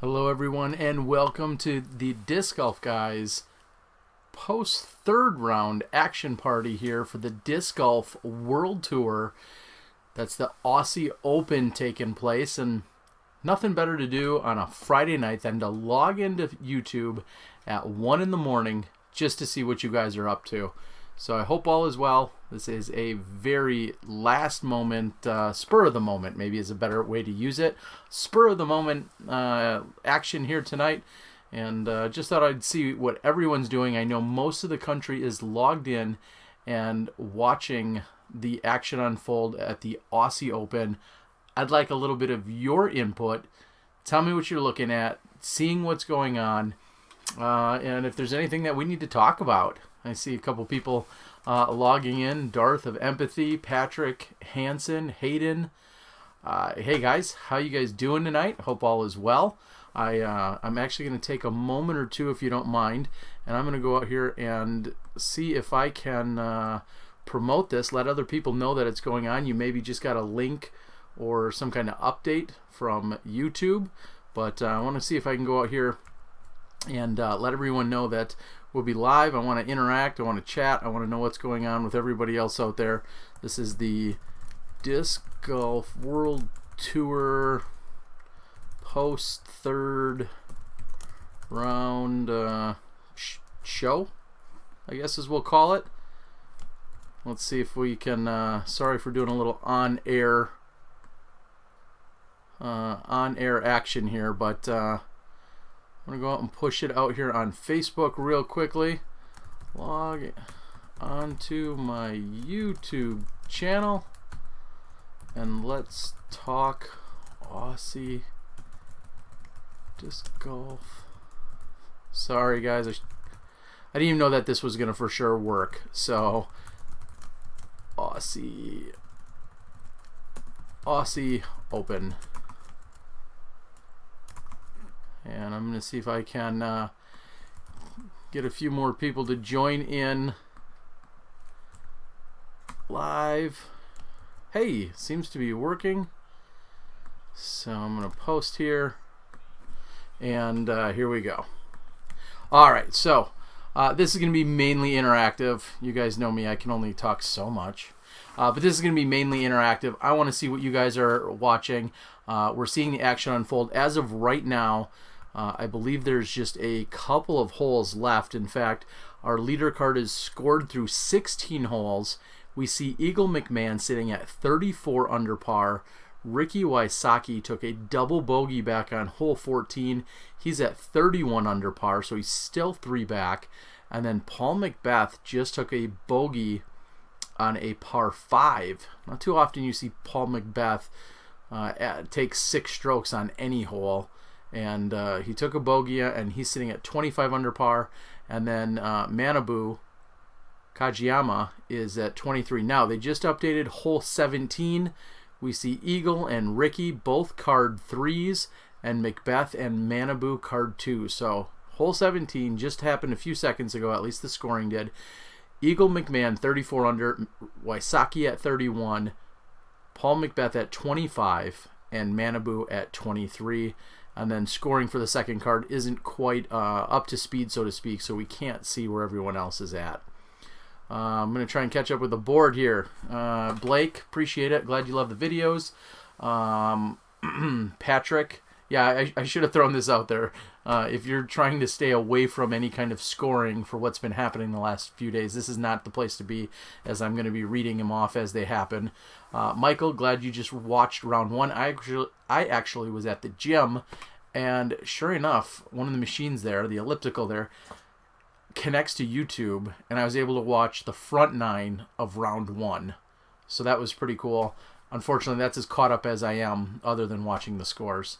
Hello everyone and welcome to the Disc Golf Guys post third round action party here for the Disc Golf World Tour. That's the Aussie Open taking place, and nothing better to do on a Friday night than to log into YouTube at 1 in the morning just to see what you guys are up to. So I hope all is well. This is a very last moment, spur of the moment maybe is a better way to use it. Spur of the moment action here tonight. And just thought I'd see what everyone's doing. I know most of the country is logged in and watching the action unfold at the Aussie Open. I'd like a little bit of your input. Tell me what you're looking at, seeing what's going on, and if there's anything that we need to talk about. I see a couple people logging in. Darth of Empathy, Patrick, Hansen, Hayden. Hey guys, how you guys doing tonight? Hope all is well. I'm actually going to take a moment or two, if you don't mind, and I'm going to go out here and see if I can promote this, let other people know that it's going on. You maybe just got a link or some kind of update from YouTube, but I want to see if I can go out here and let everyone know that we'll be live. I want to interact. I want to chat. I want to know what's going on with everybody else out there. This is the Disc Golf World Tour post third round show, I guess as we'll call it. Let's see if we can, sorry for doing a little on-air action here, but I'm going to go out and push it out here on Facebook real quickly. Log onto my YouTube channel and let's talk Aussie Disc Golf. Sorry guys, I didn't even know that this was going to for sure work. So Aussie Open. And I'm going to see if I can get a few more people to join in live. Hey, seems to be working. So I'm going to post here. And here we go. Alright, so this is going to be mainly interactive. You guys know me, I can only talk so much. But this is going to be mainly interactive. I want to see what you guys are watching. We're seeing the action unfold. As of right now, I believe there's just a couple of holes left. In fact, our leader card is scored through 16 holes. We see Eagle McMahon sitting at 34 under par. Ricky Wysocki took a double bogey back on hole 14. He's at 31 under par, so he's still 3 back. And then Paul McBeth just took a bogey on a par 5. Not too often you see Paul McBeth take 6 strokes on any hole. And he took a bogey, and he's sitting at 25 under par. And then Manabu Kajiyama is at 23. Now, they just updated hole 17. We see Eagle and Ricky both card 3s, and McBeth and Manabu card 2. So hole 17 just happened a few seconds ago, at least the scoring did. Eagle McMahon 34 under, Wysocki at 31, Paul McBeth at 25, and Manabu at 23. And then scoring for the second card isn't quite up to speed, so to speak, so we can't see where everyone else is at. I'm going to try and catch up with the board here. Blake, appreciate it. Glad you love the videos. Patrick, yeah, I should have thrown this out there. If you're trying to stay away from any kind of scoring for what's been happening the last few days, this is not the place to be, as I'm going to be reading them off as they happen. Michael, glad you just watched round 1. I actually was at the gym, and sure enough, one of the machines there, the elliptical there, connects to YouTube, and I was able to watch the front 9 of round 1. So that was pretty cool. Unfortunately, that's as caught up as I am, other than watching the scores.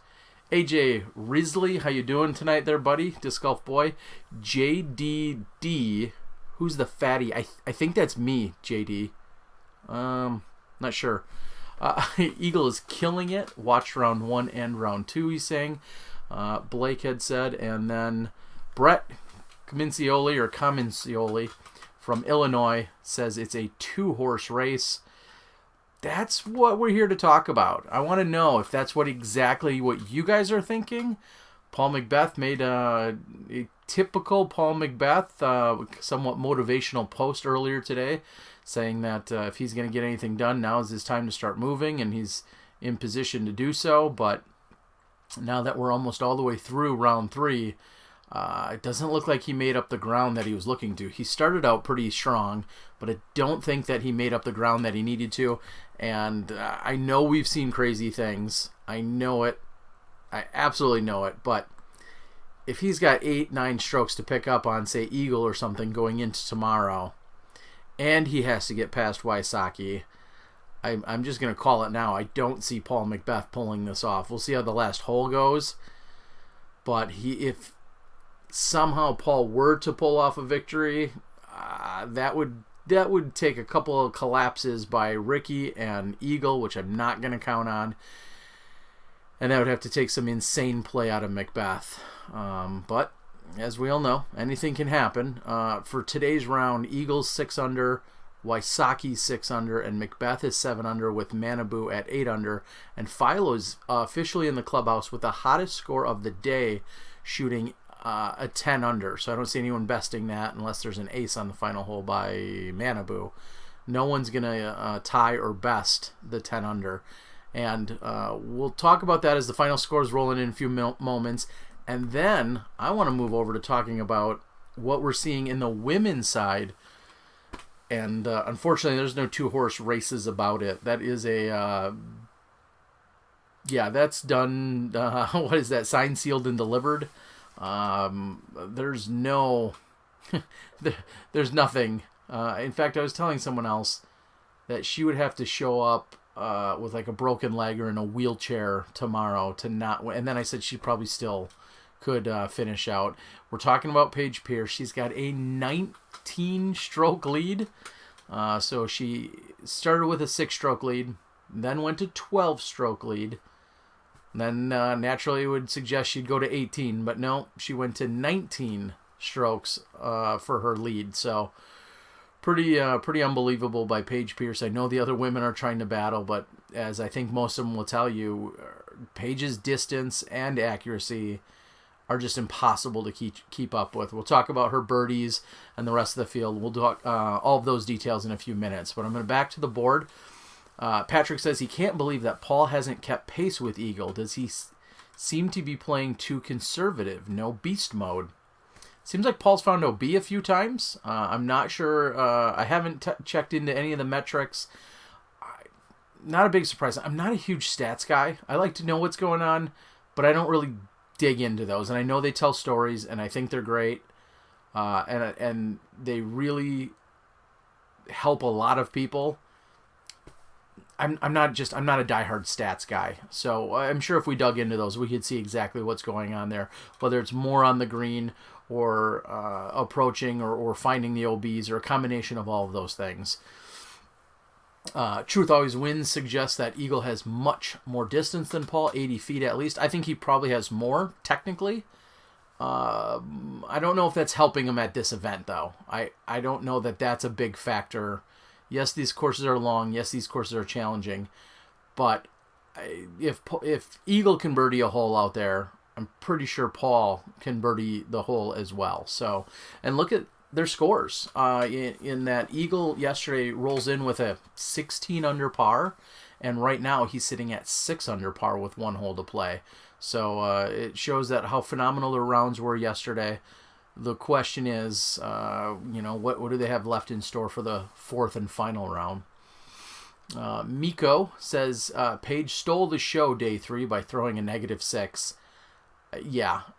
AJ Risley, how you doing tonight there, buddy? Disc Golf Boy. JDD, who's the fatty? I think that's me, JD. Not sure. Eagle is killing it. Watched round 1 and round 2, he's saying. Blake had said. And then Brett Comencioli from Illinois says it's a 2-horse race. That's what we're here to talk about. I want to know if that's exactly what you guys are thinking. Paul McBeth made a typical Paul McBeth, somewhat motivational post earlier today, saying that if he's going to get anything done, now is his time to start moving, and he's in position to do so. But now that we're almost all the way through round 3, it doesn't look like he made up the ground that he was looking to. He started out pretty strong, but I don't think that he made up the ground that he needed to. And I know we've seen crazy things. I know it. I absolutely know it. But if he's got 8-9 strokes to pick up on, say, Eagle or something going into tomorrow, and he has to get past Wysocki, I'm just going to call it now. I don't see Paul McBeth pulling this off. We'll see how the last hole goes. But if somehow Paul were to pull off a victory, that would take a couple of collapses by Ricky and Eagle, which I'm not going to count on. And that would have to take some insane play out of McBeth. But as we all know, anything can happen. For today's round, Eagle's 6 under, Wysocki's 6 under, and McBeth is 7 under with Manabu at 8 under. And Philo's officially in the clubhouse with the hottest score of the day, shooting a 10 under. So I don't see anyone besting that unless there's an ace on the final hole by Manabu. No one's going to tie or best the 10 under. And we'll talk about that as the final scores roll in a few moments. And then I want to move over to talking about what we're seeing in the women's side. And unfortunately, there's no 2-horse races about it. That is a... that's done. What is that? Signed, sealed, and delivered. There's no... there's nothing. In fact, I was telling someone else that she would have to show up with like a broken leg or in a wheelchair tomorrow to not win. And then I said she probably still could finish out. We're talking about Paige Pierce. She's got a 19-stroke lead. So she started with a 6-stroke lead, then went to 12-stroke lead. Then naturally would suggest she'd go to 18, but no, she went to 19 strokes for her lead. So pretty unbelievable by Paige Pierce. I know the other women are trying to battle, but as I think most of them will tell you, Paige's distance and accuracy are just impossible to keep up with. We'll talk about her birdies and the rest of the field. We'll talk all of those details in a few minutes. But I'm going to back to the board. Patrick says he can't believe that Paul hasn't kept pace with Eagle. Does he seem to be playing too conservative? No beast mode. Seems like Paul's found OB a few times. I'm not sure. I haven't checked into any of the metrics. Not a big surprise. I'm not a huge stats guy. I like to know what's going on, but I don't really dig into those. And I know they tell stories, and I think they're great. And they really help a lot of people. I'm not a diehard stats guy. So I'm sure if we dug into those, we could see exactly what's going on there. Whether it's more on the green or approaching or finding the OBs or a combination of all of those things. Truth Always Wins suggests that Eagle has much more distance than Paul, 80 feet at least. I think he probably has more, technically. I don't know if that's helping him at this event, though. I don't know that that's a big factor. Yes, these courses are long. Yes, these courses are challenging. But if Eagle can birdie a hole out there, I'm pretty sure Paul can birdie the hole as well. So, and look at their scores. In that Eagle yesterday rolls in with a 16 under par, and right now he's sitting at 6 under par with 1 hole to play. So it shows that how phenomenal their rounds were yesterday. The question is, what do they have left in store for the 4th and final round? Miko says Paige stole the show day 3 by throwing a -6.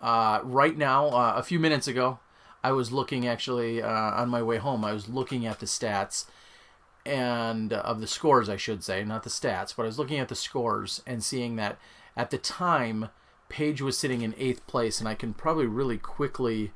Right now, a few minutes ago, I was looking actually on my way home. I was looking at the stats and of the scores, I should say, not the stats, but I was looking at the scores and seeing that at the time, Paige was sitting in 8th place, and I can probably really quickly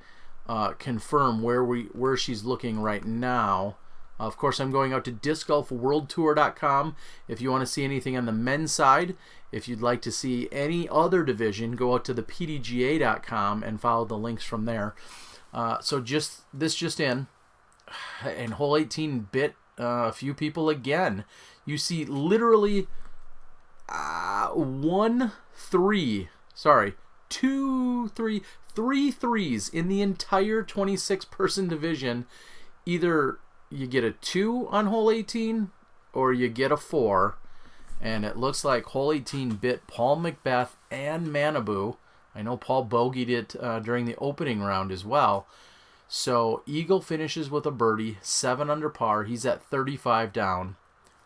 confirm where she's looking right now. Of course, I'm going out to discgolfworldtour.com. If you want to see anything on the men's side, if you'd like to see any other division, go out to the pdga.com and follow the links from there. So just in, and hole 18 bit a few people again. You see literally three threes in the entire 26-person division. Either you get a 2 on hole 18 or you get a 4. And it looks like hole 18 bit Paul Macbeth and Manabu. I know Paul bogeyed it during the opening round as well. So Eagle finishes with a birdie, 7 under par. He's at 35 down.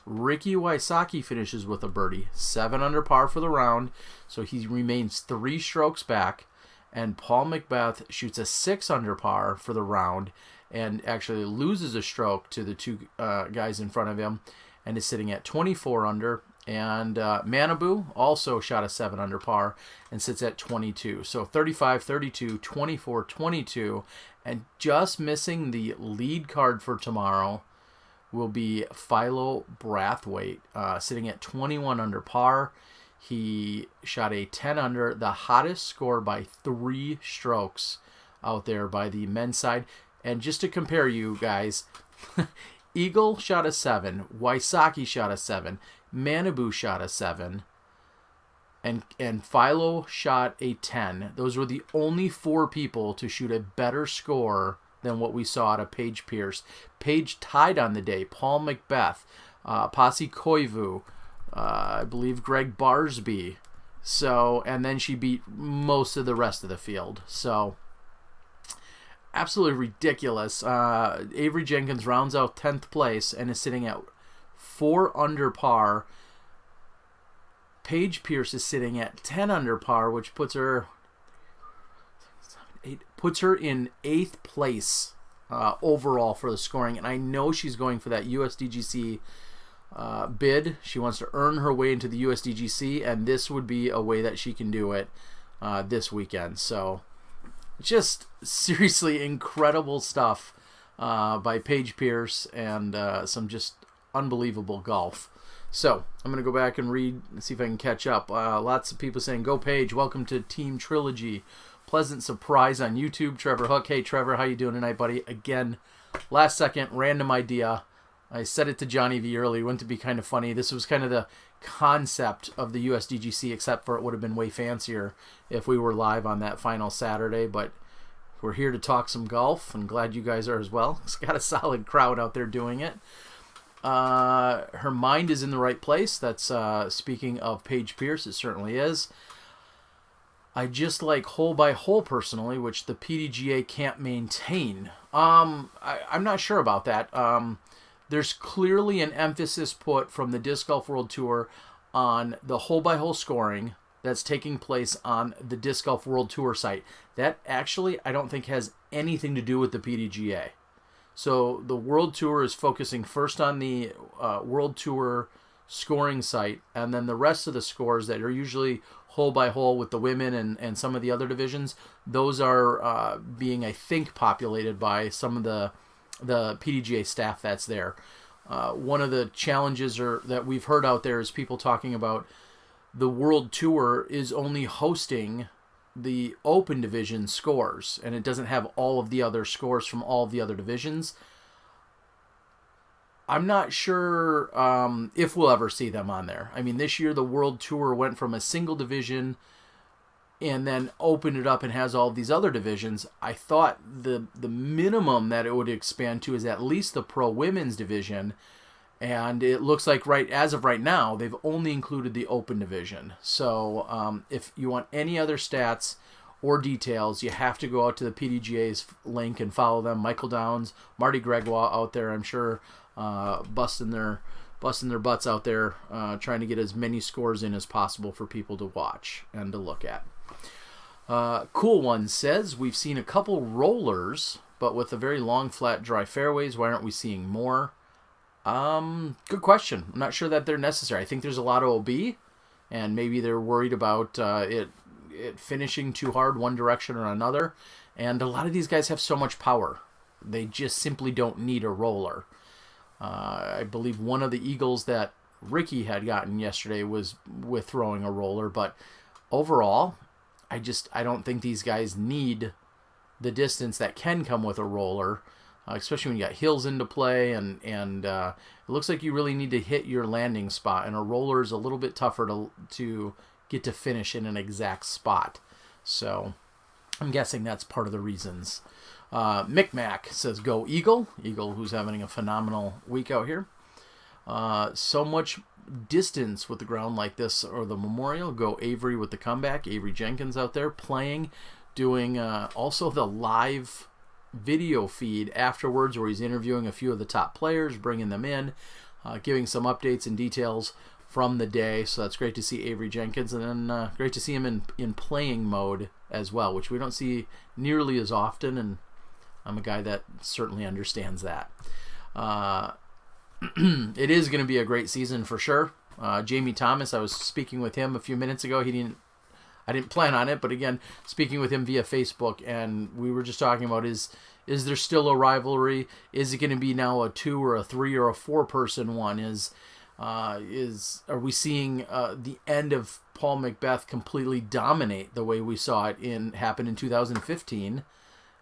Ricky Wysocki finishes with a birdie, 7 under par for the round. So he remains 3 strokes back. And Paul Macbeth shoots a 6 under par for the round and actually loses a stroke to the 2 guys in front of him and is sitting at 24 under. And Manabu also shot a 7 under par and sits at 22. So 35, 32, 24, 22. And just missing the lead card for tomorrow will be Philo Brathwaite, sitting at 21 under par. He shot a 10 under, the hottest score by 3 strokes out there by the men's side. And just to compare you guys, Eagle shot a 7, Wysocki shot a 7, Manabu shot a 7, and Philo shot a 10. Those were the only 4 people to shoot a better score than what we saw out of Paige Pierce. Paige tied on the day, Paul Macbeth, Pasi Koivu, I believe Greg Barsby. So, and then she beat most of the rest of the field. So, absolutely ridiculous. Avery Jenkins rounds out 10th place and is sitting at 4 under par. Paige Pierce is sitting at 10 under par, which puts her in 8th place overall for the scoring. And I know she's going for that USDGC bid. She wants to earn her way into the USDGC, and this would be a way that she can do it this weekend. So, just seriously incredible stuff by Paige Pierce, and some just unbelievable golf. So I'm going to go back and read and see if I can catch up. Lots of people saying, go Paige, welcome to Team Trilogy. Pleasant surprise on YouTube. Trevor Hook, hey Trevor, how you doing tonight, buddy? Again, last second, random idea. I said it to Johnny V early. Wouldn't it be kind of funny? This was kind of the concept of the USDGC, except for it would have been way fancier if we were live on that final Saturday. But we're here to talk some golf, and glad you guys are as well. It's got a solid crowd out there doing it. Her mind is in the right place. That's speaking of Paige Pierce, it certainly is. I just like hole by hole personally, which the PDGA can't maintain. I'm not sure about that. There's clearly an emphasis put from the Disc Golf World Tour on the hole by hole scoring that's taking place on the Disc Golf World Tour site. That actually, I don't think has anything to do with the PDGA. So the World Tour is focusing first on the World Tour scoring site, and then the rest of the scores that are usually hole by hole with the women and some of the other divisions, those are being, I think, populated by some of the PDGA staff that's there. One of the challenges that we've heard out there is people talking about the World Tour is only hosting the Open Division scores, and it doesn't have all of the other scores from all of the other divisions. I'm not sure if we'll ever see them on there. I mean, this year the World Tour went from a single division and then opened it up and has all of these other divisions. I thought the minimum that it would expand to is at least the Pro Women's division, and it looks like as of right now, they've only included the Open division. So if you want any other stats or details, you have to go out to the PDGA's link and follow them. Michael Downs, Marty Gregoire out there, I'm sure, busting their butts out there, trying to get as many scores in as possible for people to watch and to look at. Cool One says, we've seen a couple rollers, but with the very long, flat, dry fairways, why aren't we seeing more? Good question. I'm not sure that they're necessary. I think there's a lot of OB, and maybe they're worried about it finishing too hard one direction or another. And a lot of these guys have so much power. They just simply don't need a roller. I believe one of the eagles that Ricky had gotten yesterday was with throwing a roller, but overall, I don't think these guys need the distance that can come with a roller, especially when you got hills into play, and it looks like you really need to hit your landing spot, and a roller is a little bit tougher to get to finish in an exact spot. So I'm guessing that's part of the reasons. Micmac says, go Eagle. Eagle, who's having a phenomenal week out here. So much distance with the ground like this or the Memorial. Go Avery with the comeback. Avery Jenkins out there playing, doing also the live video feed afterwards where he's interviewing a few of the top players, bringing them in, giving some updates and details from the day. So that's great to see Avery Jenkins, and then great to see him in playing mode as well, which we don't see nearly as often, and I'm a guy that certainly understands that. It is going to be a great season for sure. Jamie Thomas, I was speaking with him a few minutes ago. I didn't plan on it, but again, speaking with him via Facebook, and we were just talking about is there still a rivalry? Is it going to be now a 2 or a 3 or a 4 person one? Are we seeing the end of Paul Macbeth completely dominate the way we saw it happen in 2015?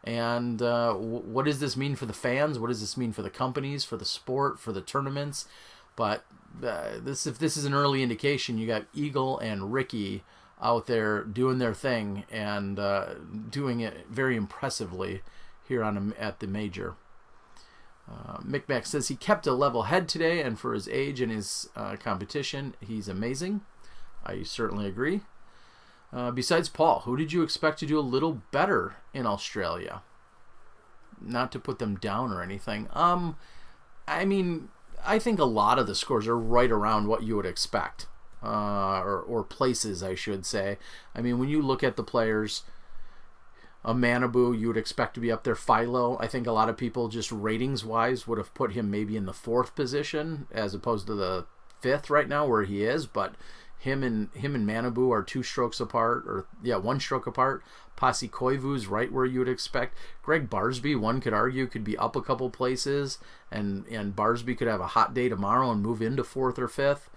And what does this mean for the fans? What does this mean for the companies, for the sport, for the tournaments? But if this is an early indication, you got Eagle and Ricky out there doing their thing and doing it very impressively here at the major. Micmac says he kept a level head today, and for his age and his competition, he's amazing. I certainly agree. Besides Paul, who did you expect to do a little better in Australia? Not to put them down or anything. I mean, I think a lot of the scores are right around what you would expect. Or places, I should say. I mean, when you look at the players, a Manabu, you would expect to be up there. Philo, I think a lot of people just ratings-wise would have put him maybe in the 4th position as opposed to the 5th right now where he is, but him and Manabu are 2 strokes apart, or 1 stroke apart. Pasi Koivu's right where you would expect. Greg Barsby, one could argue, could be up a couple places, and Barsby could have a hot day tomorrow and move into 4th or 5th.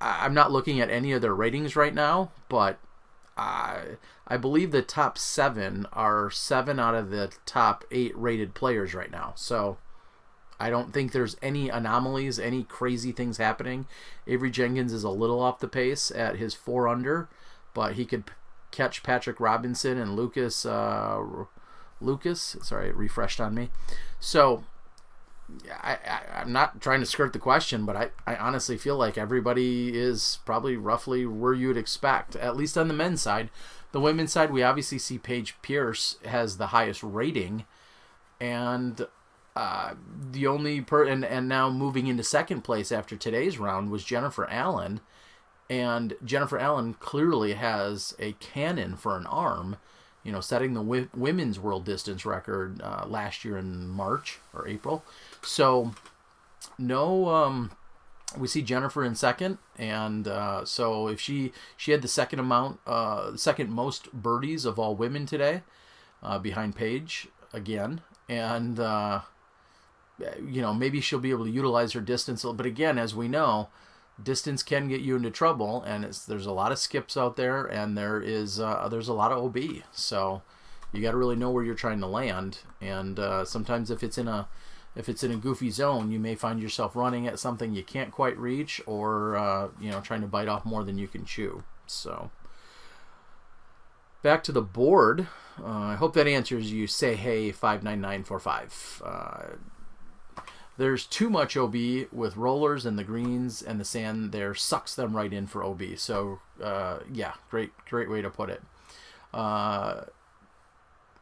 I'm not looking at any of their ratings right now, but I believe the top 7 are 7 out of the top 8 rated players right now. So I don't think there's any anomalies, any crazy things happening. Avery Jenkins is a little off the pace at his 4 under, but he could catch Patrick Robinson and Lucas. Sorry, it refreshed on me. So I'm not trying to skirt the question, but I honestly feel like everybody is probably roughly where you would expect, at least on the men's side. The women's side, we obviously see Paige Pierce has the highest rating, and the only and now moving into 2nd place after today's round was Jennifer Allen, and Jennifer Allen clearly has a cannon for an arm, setting the women's world distance record last year in March or April. So, we see Jennifer in 2nd, and so if she had the second most birdies of all women today, behind Paige again, and maybe she'll be able to utilize her distance. But again, as we know, distance can get you into trouble, and there's a lot of skips out there, and there's a lot of OB. So you got to really know where you're trying to land, and sometimes if it's in a goofy zone, you may find yourself running at something you can't quite reach, or trying to bite off more than you can chew. So back to the board. I hope that answers you. Say hey 59945. There's too much OB with rollers, and the greens and the sand there sucks them right in for OB. So, great way to put it.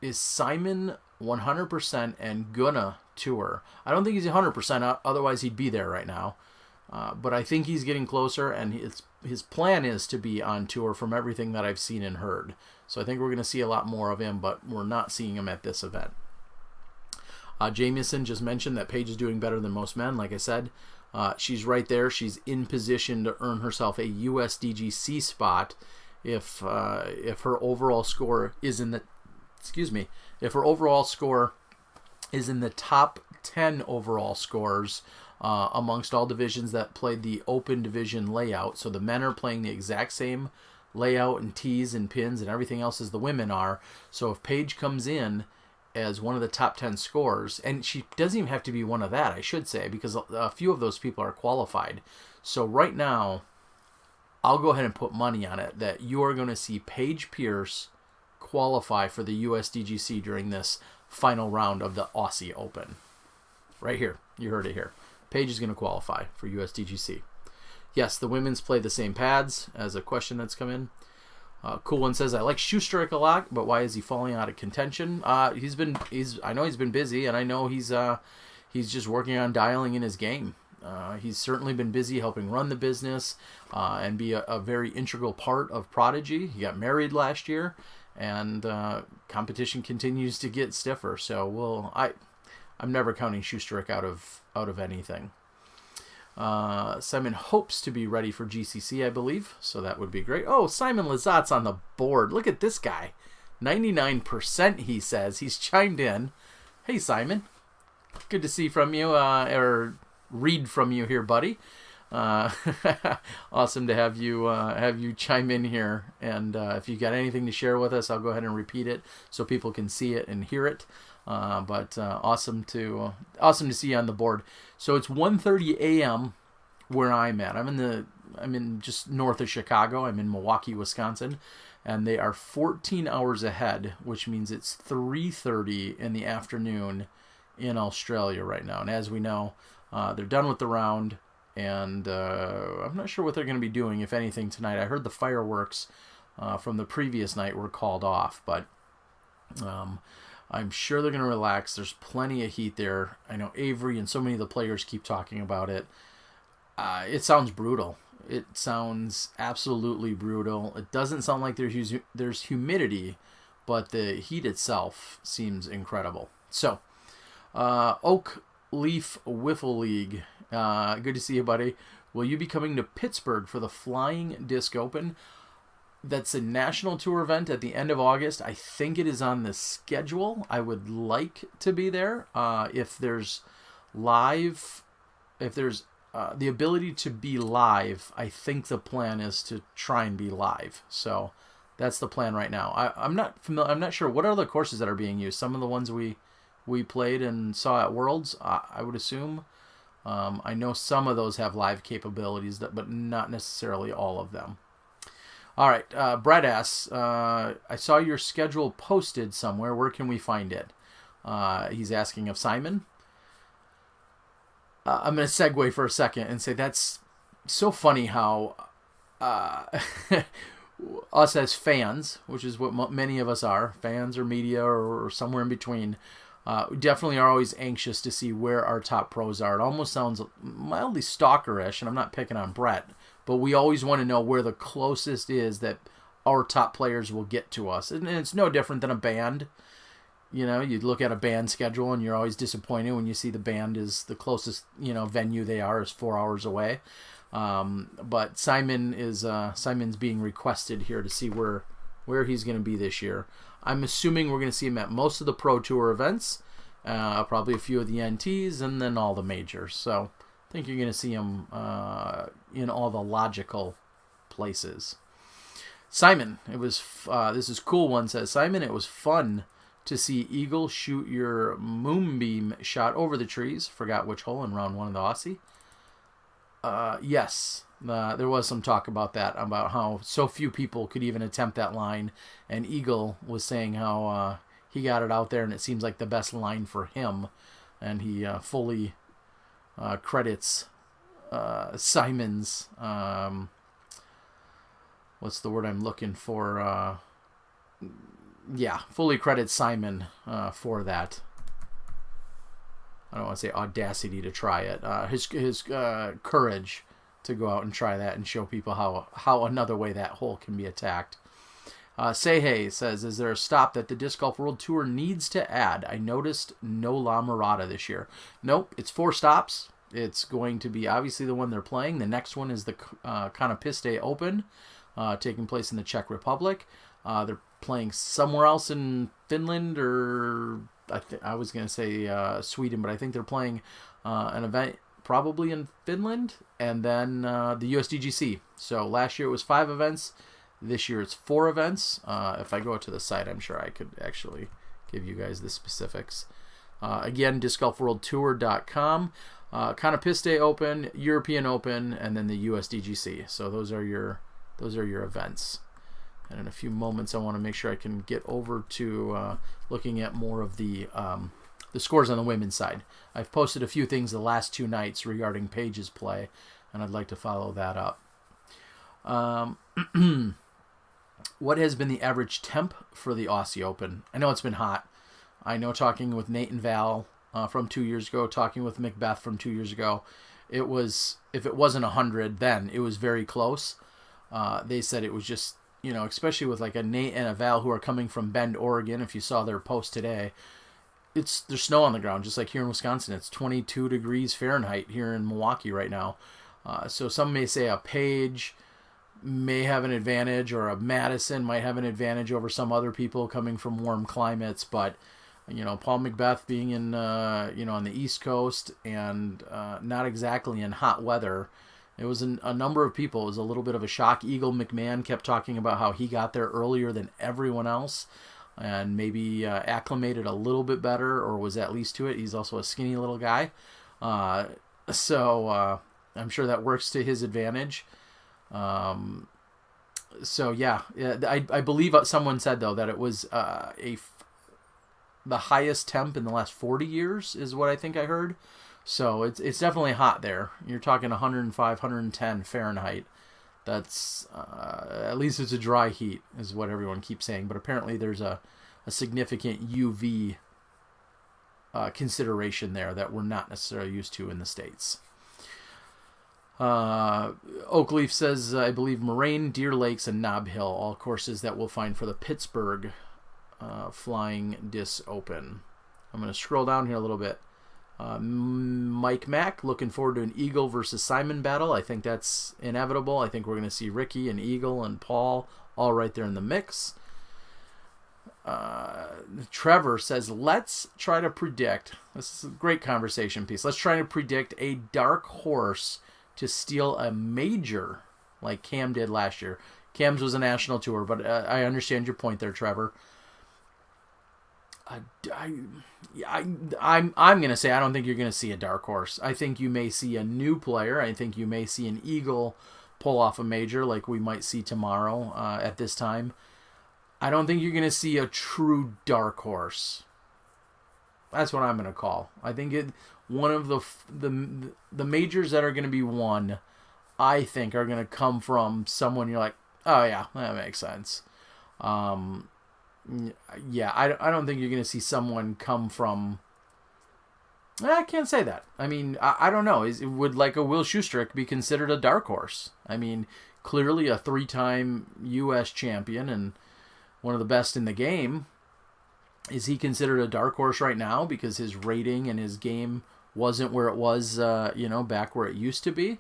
Is Simon 100% and gonna tour? I don't think he's 100%, otherwise he'd be there right now. But I think he's getting closer, and his plan is to be on tour from everything that I've seen and heard. So I think we're going to see a lot more of him, but we're not seeing him at this event. Jamieson just mentioned that Paige is doing better than most men. Like I said, she's right there. She's in position to earn herself a USDGC spot if her overall score is in the top 10 overall scores amongst all divisions that played the open division layout. So the men are playing the exact same layout and tees and pins and everything else as the women are. So if Paige comes in as one of the top 10 scores, and she doesn't even have to be one of that, I should say, because a few of those people are qualified. So right now, I'll go ahead and put money on it that you are going to see Paige Pierce qualify for the USDGC during this final round of the Aussie Open. Right here. You heard it here. Paige is going to qualify for USDGC. Yes, the women's play the same pads, as a question that's come in. Cool One says, I like Schusterich a lot, but why is he falling out of contention? I know he's been busy, and I know he's just working on dialing in his game. He's certainly been busy helping run the business and be a very integral part of Prodigy. He got married last year, and competition continues to get stiffer. So I'm never counting Schusterich out of anything. Simon hopes to be ready for GCC, I believe, so that would be great. Oh, Simon Lazat's on the board. Look at this guy. 99%, he says. He's chimed in. Hey, Simon. Good to see from you, or read from you here, buddy. Awesome to have you chime in here. And if you got anything to share with us, I'll go ahead and repeat it so people can see it and hear it. But awesome to see you on the board. So it's 1:30 a.m. where I'm at. I'm in just north of Chicago. I'm in Milwaukee, Wisconsin, and they are 14 hours ahead, which means it's 3:30 in the afternoon in Australia right now. And as we know, they're done with the round, and I'm not sure what they're going to be doing, if anything, tonight. I heard the fireworks from the previous night were called off, but I'm sure they're going to relax. There's plenty of heat there. I know Avery and so many of the players keep talking about it. It sounds brutal. It sounds absolutely brutal. It doesn't sound like there's humidity, but the heat itself seems incredible. So, Oak Leaf Wiffle League. Good to see you, buddy. Will you be coming to Pittsburgh for the Flying Disc Open? That's a national tour event at the end of August. I think it is on the schedule. I would like to be there. If there's the ability to be live, I think the plan is to try and be live. So that's the plan right now. I'm not familiar. I'm not sure what are the courses that are being used. Some of the ones we played and saw at Worlds, I would assume. I know some of those have live capabilities, but not necessarily all of them. All right, Brett asks, I saw your schedule posted somewhere. Where can we find it? He's asking of Simon. I'm going to segue for a second and say that's so funny how us as fans, which is what many of us are, fans or media or somewhere in between, definitely are always anxious to see where our top pros are. It almost sounds mildly stalkerish, and I'm not picking on Brett, but we always want to know where the closest is that our top players will get to us. And it's no different than a band. You know, you look at a band schedule and you're always disappointed when you see the band is the closest, venue they are is 4 hours away. But Simon's being requested here to see where he's going to be this year. I'm assuming we're going to see him at most of the Pro Tour events, probably a few of the NTs, and then all the majors. So I think you're going to see him in all the logical places. Simon, this is Cool One says, Simon, it was fun to see Eagle shoot your moonbeam shot over the trees. Forgot which hole in round 1 of the Aussie. Yes, there was some talk about that, about how so few people could even attempt that line, and Eagle was saying how he got it out there, and it seems like the best line for him, and he fully credits Simon's, what's the word I'm looking for, fully credits Simon for that. I don't want to say audacity to try it. His courage to go out and try that and show people how another way that hole can be attacked. Say Hey says, is there a stop that the Disc Golf World Tour needs to add? I noticed no La Mirada this year. Nope, it's 4 stops. It's going to be obviously the one they're playing. The next one is the Konopiste Open, taking place in the Czech Republic. They're playing somewhere else in Finland, or I was going to say Sweden, but I think they're playing an event probably in Finland, and then the USDGC. So last year it was 5 events. This year it's 4 events. If I go to the site, I'm sure I could actually give you guys the specifics. Again, discgolfworldtour.com. Konopiste Open, European Open, and then the USDGC. So those are your events. And in a few moments, I want to make sure I can get over to looking at more of the scores on the women's side. I've posted a few things the last 2 nights regarding Paige's play, and I'd like to follow that up. What has been the average temp for the Aussie Open? I know it's been hot. I know, talking with Nate and Val from 2 years ago, talking with Macbeth from 2 years ago, it was, if it wasn't 100 then, it was very close. They said it was just, especially with like a Nate and a Val who are coming from Bend, Oregon. If you saw their post today, there's snow on the ground, just like here in Wisconsin. It's 22 degrees Fahrenheit here in Milwaukee right now. So some may say a Paige may have an advantage, or a Madison might have an advantage over some other people coming from warm climates, but Paul Macbeth being in on the East Coast and not exactly in hot weather, it was a number of people. It was a little bit of a shock. Eagle McMahon kept talking about how he got there earlier than everyone else and maybe acclimated a little bit better, or was at least to it. He's also a skinny little guy, so I'm sure that works to his advantage. So yeah, I believe someone said though that it was the highest temp in the last 40 years is what I think I heard. So it's definitely hot there. You're talking 105, 110 Fahrenheit. That's at least it's a dry heat is what everyone keeps saying. But apparently there's a significant UV consideration there that we're not necessarily used to in the States. Oakleaf says, I believe Moraine, Deer Lakes, and Nob Hill, all courses that we'll find for the Pittsburgh Flying Disc Open. I'm going to scroll down here a little bit. Mike Mack, looking forward to an Eagle versus Simon battle. I think that's inevitable. I think we're going to see Ricky and Eagle and Paul all right there in the mix. Trevor says, let's try to predict. This is a great conversation piece. Let's try to predict a dark horse to steal a major like Cam did last year. Cam's was a national tour, but I understand your point there, Trevor. I'm going to say I don't think you're going to see a dark horse. I think you may see a new player. I think you may see an Eagle pull off a major like we might see tomorrow at this time. I don't think you're going to see a true dark horse. That's what I'm going to call. I think one of the majors that are going to be won, I think, are going to come from someone you're like, oh yeah, that makes sense. Yeah, I don't think you're going to see someone come from... I can't say that. I mean, I don't know. Would like a Will Schustrick be considered a dark horse? I mean, clearly a 3-time U.S. champion and one of the best in the game. Is he considered a dark horse right now because his rating and his game wasn't where it was, back where it used to be?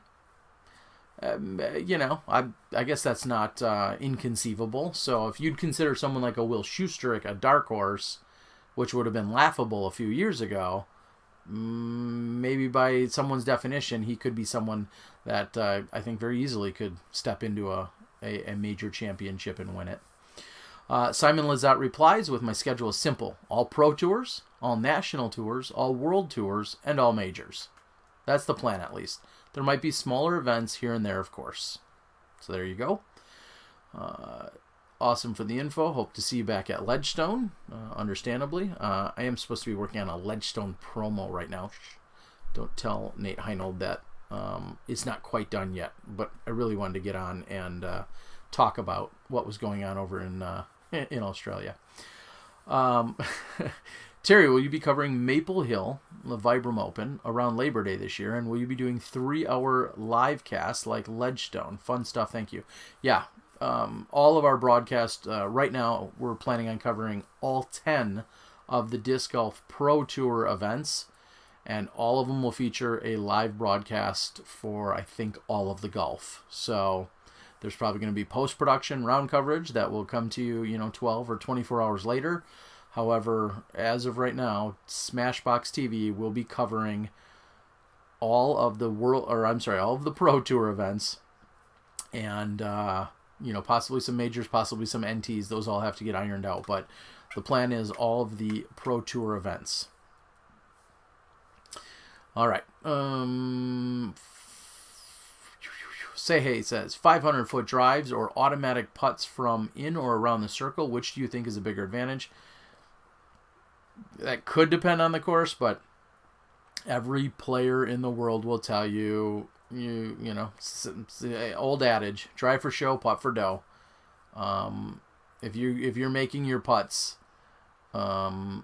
I guess that's not inconceivable. So if you'd consider someone like a Will Schustrick a dark horse, which would have been laughable a few years ago, maybe by someone's definition, he could be someone that I think very easily could step into a major championship and win it. Simon Lizotte replies with, my schedule is simple. All pro tours, all national tours, all world tours, and all majors. That's the plan, at least. There might be smaller events here and there, of course. So there you go. Awesome for the info. Hope to see you back at Ledgestone, understandably. I am supposed to be working on a Ledgestone promo right now. Don't tell Nate Heinold that. It's not quite done yet, but I really wanted to get on and talk about what was going on over in Australia. Terry, will you be covering Maple Hill, the Vibram Open, around Labor Day this year? And will you be doing 3-hour live casts like Ledgestone? Fun stuff, thank you. Yeah, all of our broadcasts, right now, we're planning on covering all 10 of the Disc Golf Pro Tour events, and all of them will feature a live broadcast for, I think, all of the golf. So there's probably going to be post-production round coverage that will come to you, 12 or 24 hours later. However, as of right now, Smashbox TV will be covering all of the all of the Pro Tour events, and possibly some majors, possibly some NTs. Those all have to get ironed out, but the plan is all of the Pro Tour events. All right. Say Hey says 500-foot drives or automatic putts from in or around the circle. Which do you think is a bigger advantage? That could depend on the course, but every player in the world will tell you, you know, it's the old adage: drive for show, putt for dough. If you're making your putts, that's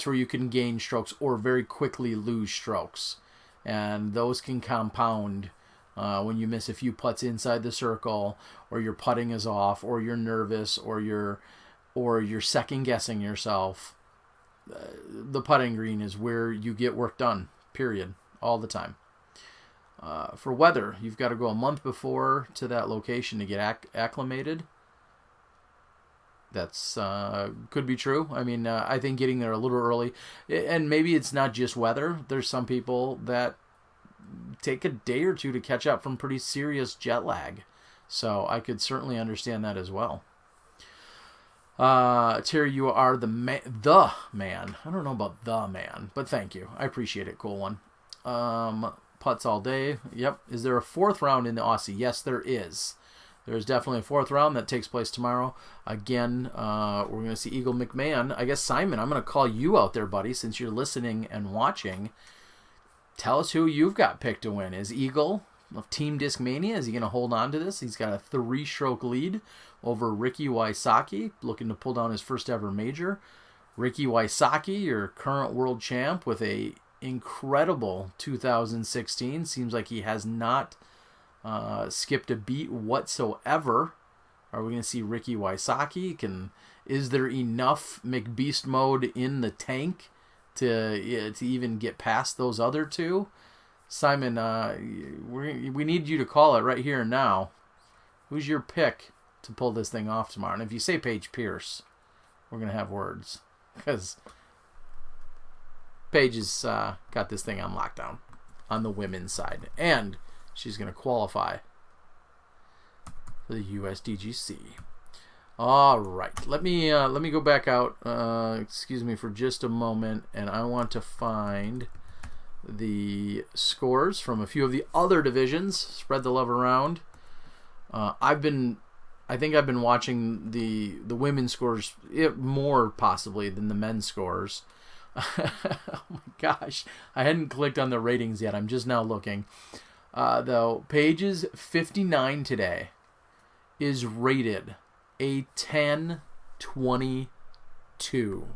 where you can gain strokes or very quickly lose strokes, and those can compound when you miss a few putts inside the circle, or your putting is off, or you're nervous, or you're second guessing yourself. The putting green is where you get work done. Period. All the time. For weather, you've got to go a month before to that location to get acclimated. That's could be true. I mean, I think getting there a little early, and maybe it's not just weather. There's some people that take a day or two to catch up from pretty serious jet lag. So I could certainly understand that as well. Terry, you are the man. I don't know about the man, but thank you. I appreciate it. Cool one. Putts all day. Yep. Is there a fourth round in the Aussie? Yes, there is. There's definitely a fourth round that takes place tomorrow. Again, we're going to see Eagle McMahon. I guess, Simon, I'm going to call you out there, buddy, since you're listening and watching. Tell us who you've got picked to win. Is Eagle of Team Discmania, is he going to hold on to this? He's got a 3-stroke lead over Ricky Wysocki, looking to pull down his first ever major. Ricky Wysocki, your current world champ, with a incredible 2016. Seems like he has not skipped a beat whatsoever. Are we going to see Ricky Wysocki? Is there enough McBeast mode in the tank to even get past those other two? Simon, we need you to call it right here and now. Who's your pick to pull this thing off tomorrow? And if you say Paige Pierce, we're going to have words, because Paige has got this thing on lockdown on the women's side, and she's going to qualify for the USDGC. All right, let me go back out. Excuse me for just a moment, and I want to find the scores from a few of the other divisions. Spread the love around. I think I've been watching the women's scores more possibly than the men's scores. Oh my gosh, I hadn't clicked on the ratings yet. I'm just now looking. Though Paige's 59 today is rated a 1022.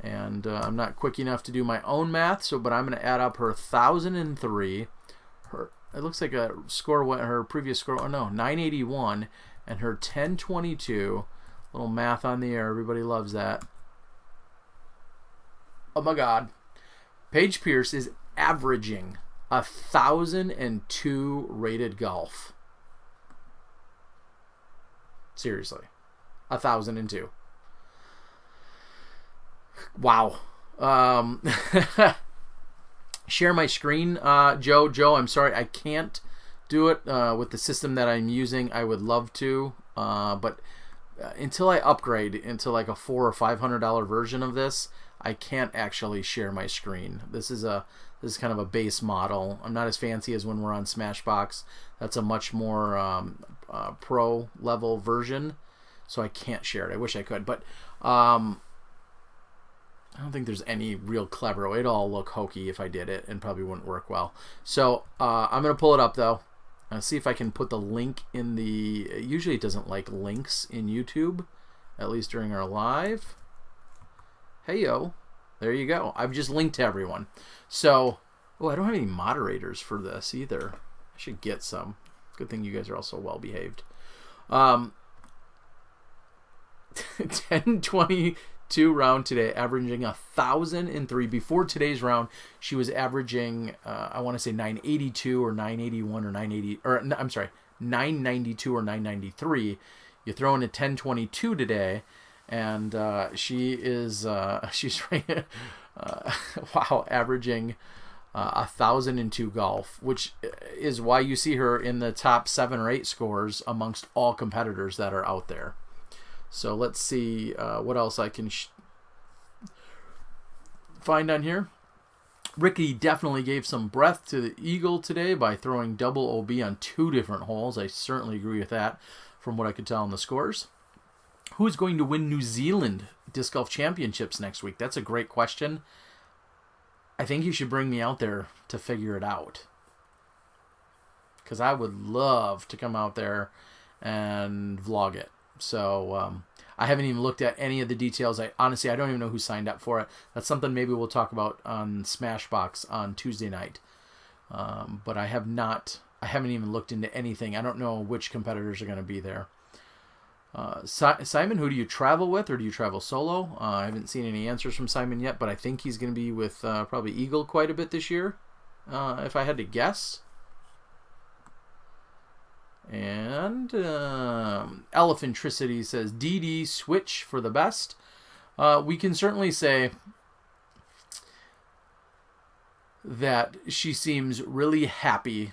And I'm not quick enough to do my own math, but I'm going to add up her 1,003. It looks like a score, her previous score, 981, and her 1022. Little math on the air, everybody loves that. Oh my God. Paige Pierce is averaging 1,002 rated golf. Seriously. 1,002. Wow. Share my screen, Joe. Joe, I'm sorry, I can't do it with the system that I'm using. I would love to, but until I upgrade into like a $400 or $500 version of this, I can't actually share my screen. This is kind of a base model. I'm not as fancy as when we're on Smashbox. That's a much more pro level version, so I can't share it. I wish I could, but I don't think there's any real clever way. It'd all look hokey if I did it and probably wouldn't work well. So I'm going to pull it up, though. See if I can put the link in the... Usually it doesn't like links in YouTube, at least during our live. Hey-yo. There you go. I've just linked to everyone. So, I don't have any moderators for this either. I should get some. Good thing you guys are all so well-behaved. 1022 round today, averaging 1,003. Before today's round, she was averaging, I want to say 982 or 981 or 980, or I'm sorry, 992 or 993. You throw in a 1022 today, and she's wow, averaging 1,002 golf, which is why you see her in the top 7 or 8 scores amongst all competitors that are out there. So let's see what else I can find on here. Ricky definitely gave some breath to the Eagle today by throwing double OB on 2 different holes. I certainly agree with that from what I could tell in the scores. Who's going to win New Zealand Disc Golf Championships next week? That's a great question. I think you should bring me out there to figure it out. Because I would love to come out there and vlog it. So I haven't even looked at any of the details. Honestly, I don't even know who signed up for it. That's something maybe we'll talk about on Smashbox on Tuesday night. But I haven't even looked into anything. I don't know which competitors are going to be there. Simon, who do you travel with, or do you travel solo? I haven't seen any answers from Simon yet, but I think he's going to be with probably Eagle quite a bit this year, if I had to guess. And Elephantricity says, DD switch for the best. We can certainly say that she seems really happy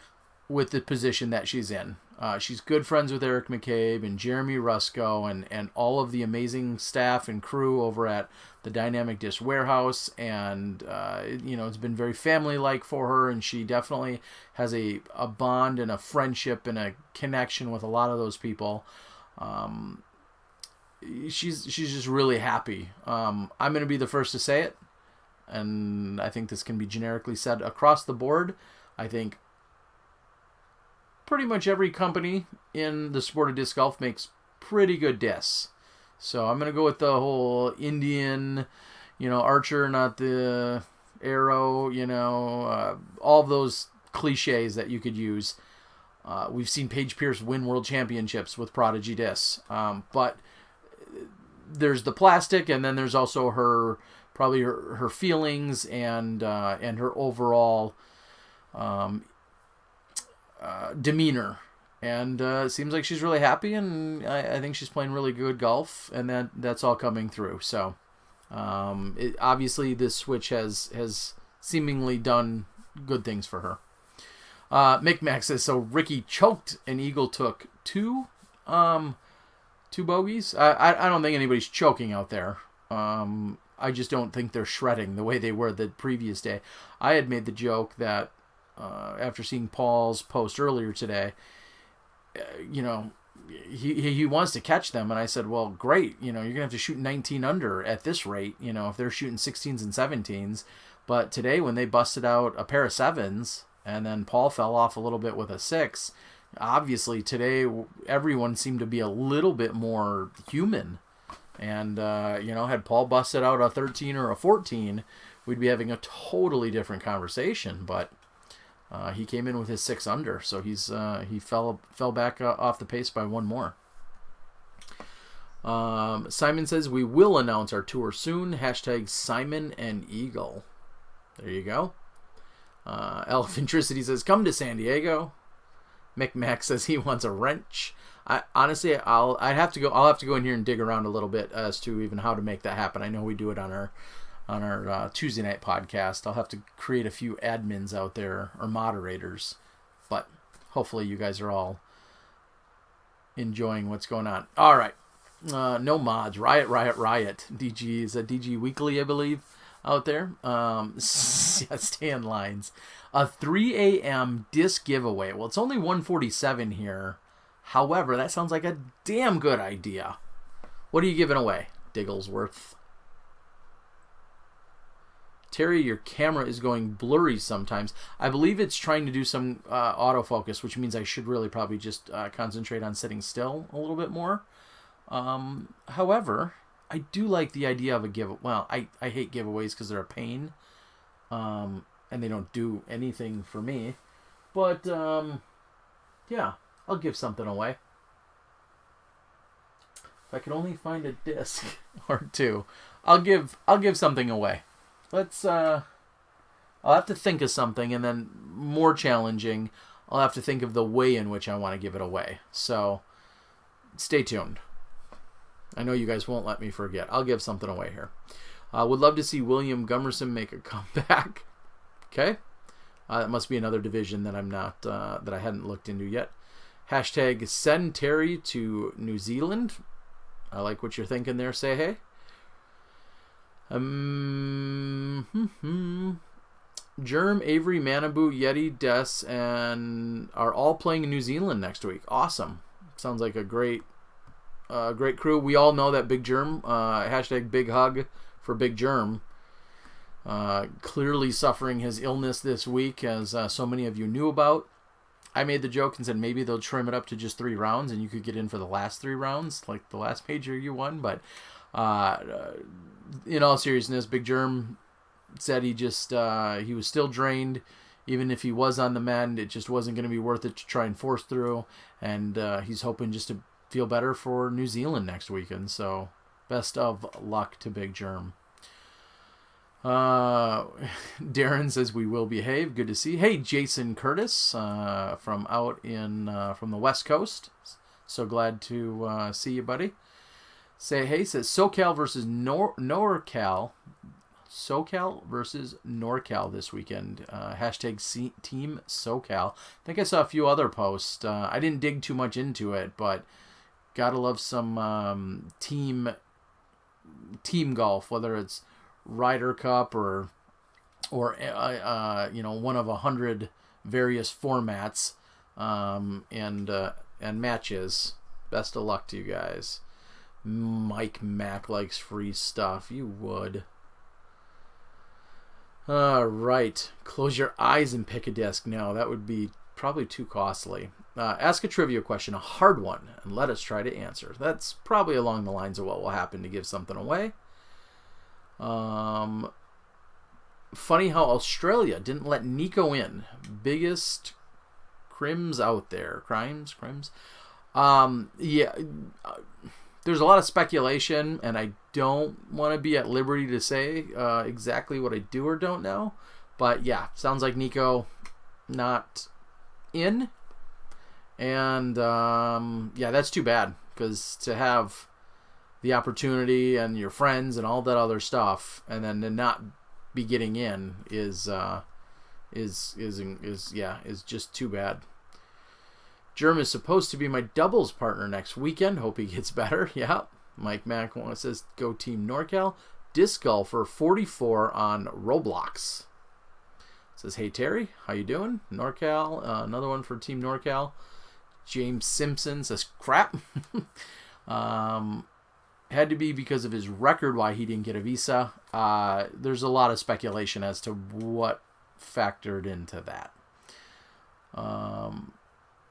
with the position that she's in. She's good friends with Eric McCabe and Jeremy Rusko and all of the amazing staff and crew over at the Dynamic Disc Warehouse. And, it's been very family-like for her, and she definitely has a bond and a friendship and a connection with a lot of those people. She's just really happy. I'm going to be the first to say it, and I think this can be generically said across the board. I think pretty much every company in the sport of disc golf makes pretty good discs. So I'm going to go with the whole Indian, archer, not the arrow, all of those cliches that you could use. We've seen Paige Pierce win world championships with Prodigy discs. But there's the plastic, and then there's also her feelings and her overall demeanor, and it seems like she's really happy, and I think she's playing really good golf, and that's all coming through. So obviously this switch has seemingly done good things for her. Mick Max says, so Ricky choked and Eagle took two bogeys. I don't think anybody's choking out there. I just don't think they're shredding the way they were the previous day. I had made the joke that after seeing Paul's post earlier today, he wants to catch them, and I said, well, great, you're gonna have to shoot 19 under at this rate, if they're shooting 16s and 17s. But today, when they busted out a pair of 7s, and then Paul fell off a little bit with a 6, obviously today everyone seemed to be a little bit more human. And had Paul busted out a 13 or a 14, we'd be having a totally different conversation. But he came in with his 6 under, so he fell back off the pace by 1 more. Simon says, we will announce our tour soon. # Simon and Eagle. There you go. Elephantricity says, come to San Diego. Mick Max says he wants a wrench. Honestly, I'll have to go in here and dig around a little bit as to even how to make that happen. I know we do it on our Tuesday night podcast. I'll have to create a few admins out there, or moderators, but hopefully you guys are all enjoying what's going on. All right. No mods. Riot. DG is a DG Weekly, I believe, out there. Stay in lines. A 3 a.m. disc giveaway. Well, it's only 1:47 here. However, that sounds like a damn good idea. What are you giving away, Digglesworth? Terry, your camera is going blurry sometimes. I believe it's trying to do some autofocus, which means I should really probably just concentrate on sitting still a little bit more. However, I do like the idea of a giveaway. Well, I hate giveaways because they're a pain. And they don't do anything for me. But, yeah, I'll give something away. If I could only find a disc or 2, I'll give something away. I'll have to think of something, and then more challenging, I'll have to think of the way in which I want to give it away. So, stay tuned. I know you guys won't let me forget. I'll give something away here. Would love to see William Gumerson make a comeback. Okay. That must be another division that I'm not, that I hadn't looked into yet. # send Terry to New Zealand. I like what you're thinking there, say hey. Germ, Avery, Manabu, Yeti, Des, and are all playing in New Zealand next week. Awesome. Sounds like a great crew. We all know that Big Germ, hashtag big hug for Big Germ, clearly suffering his illness this week, as so many of you knew about. I made the joke and said maybe they'll trim it up to just 3 rounds and you could get in for the last 3 rounds, like the last major you won. But in all seriousness, Big Germ said he was still drained. Even if he was on the mend, it just wasn't going to be worth it to try and force through. And he's hoping just to feel better for New Zealand next weekend. So best of luck to Big Germ. Darren says we will behave. Good to see. Hey, Jason Curtis from out in from the West Coast. So glad to see you, buddy. Say hey. Says SoCal versus NorCal. SoCal versus NorCal this weekend. Hashtag Team SoCal. I think I saw a few other posts. I didn't dig too much into it, but gotta love some team golf, whether it's Ryder Cup or one of 100 various formats and matches. Best of luck to you guys. Mike Mack likes free stuff. You would. All right. Close your eyes and pick a disc. No, that would be probably too costly. Ask a trivia question, a hard one, and let us try to answer. That's probably along the lines of what will happen to give something away. Funny how Australia didn't let Nico in. Biggest crimes out there. Crimes? There's a lot of speculation, and I don't want to be at liberty to say exactly what I do or don't know. But yeah, sounds like Nico not in. And that's too bad, because to have the opportunity and your friends and all that other stuff, and then to not be getting in is just too bad. Germ is supposed to be my doubles partner next weekend. Hope he gets better. Yeah. Mike Mack says go Team NorCal. Disc Golfer 44 on Roblox. Says hey Terry, how you doing? NorCal, another one for Team NorCal. James Simpson says crap. Had to be because of his record why he didn't get a visa. There's a lot of speculation as to what factored into that.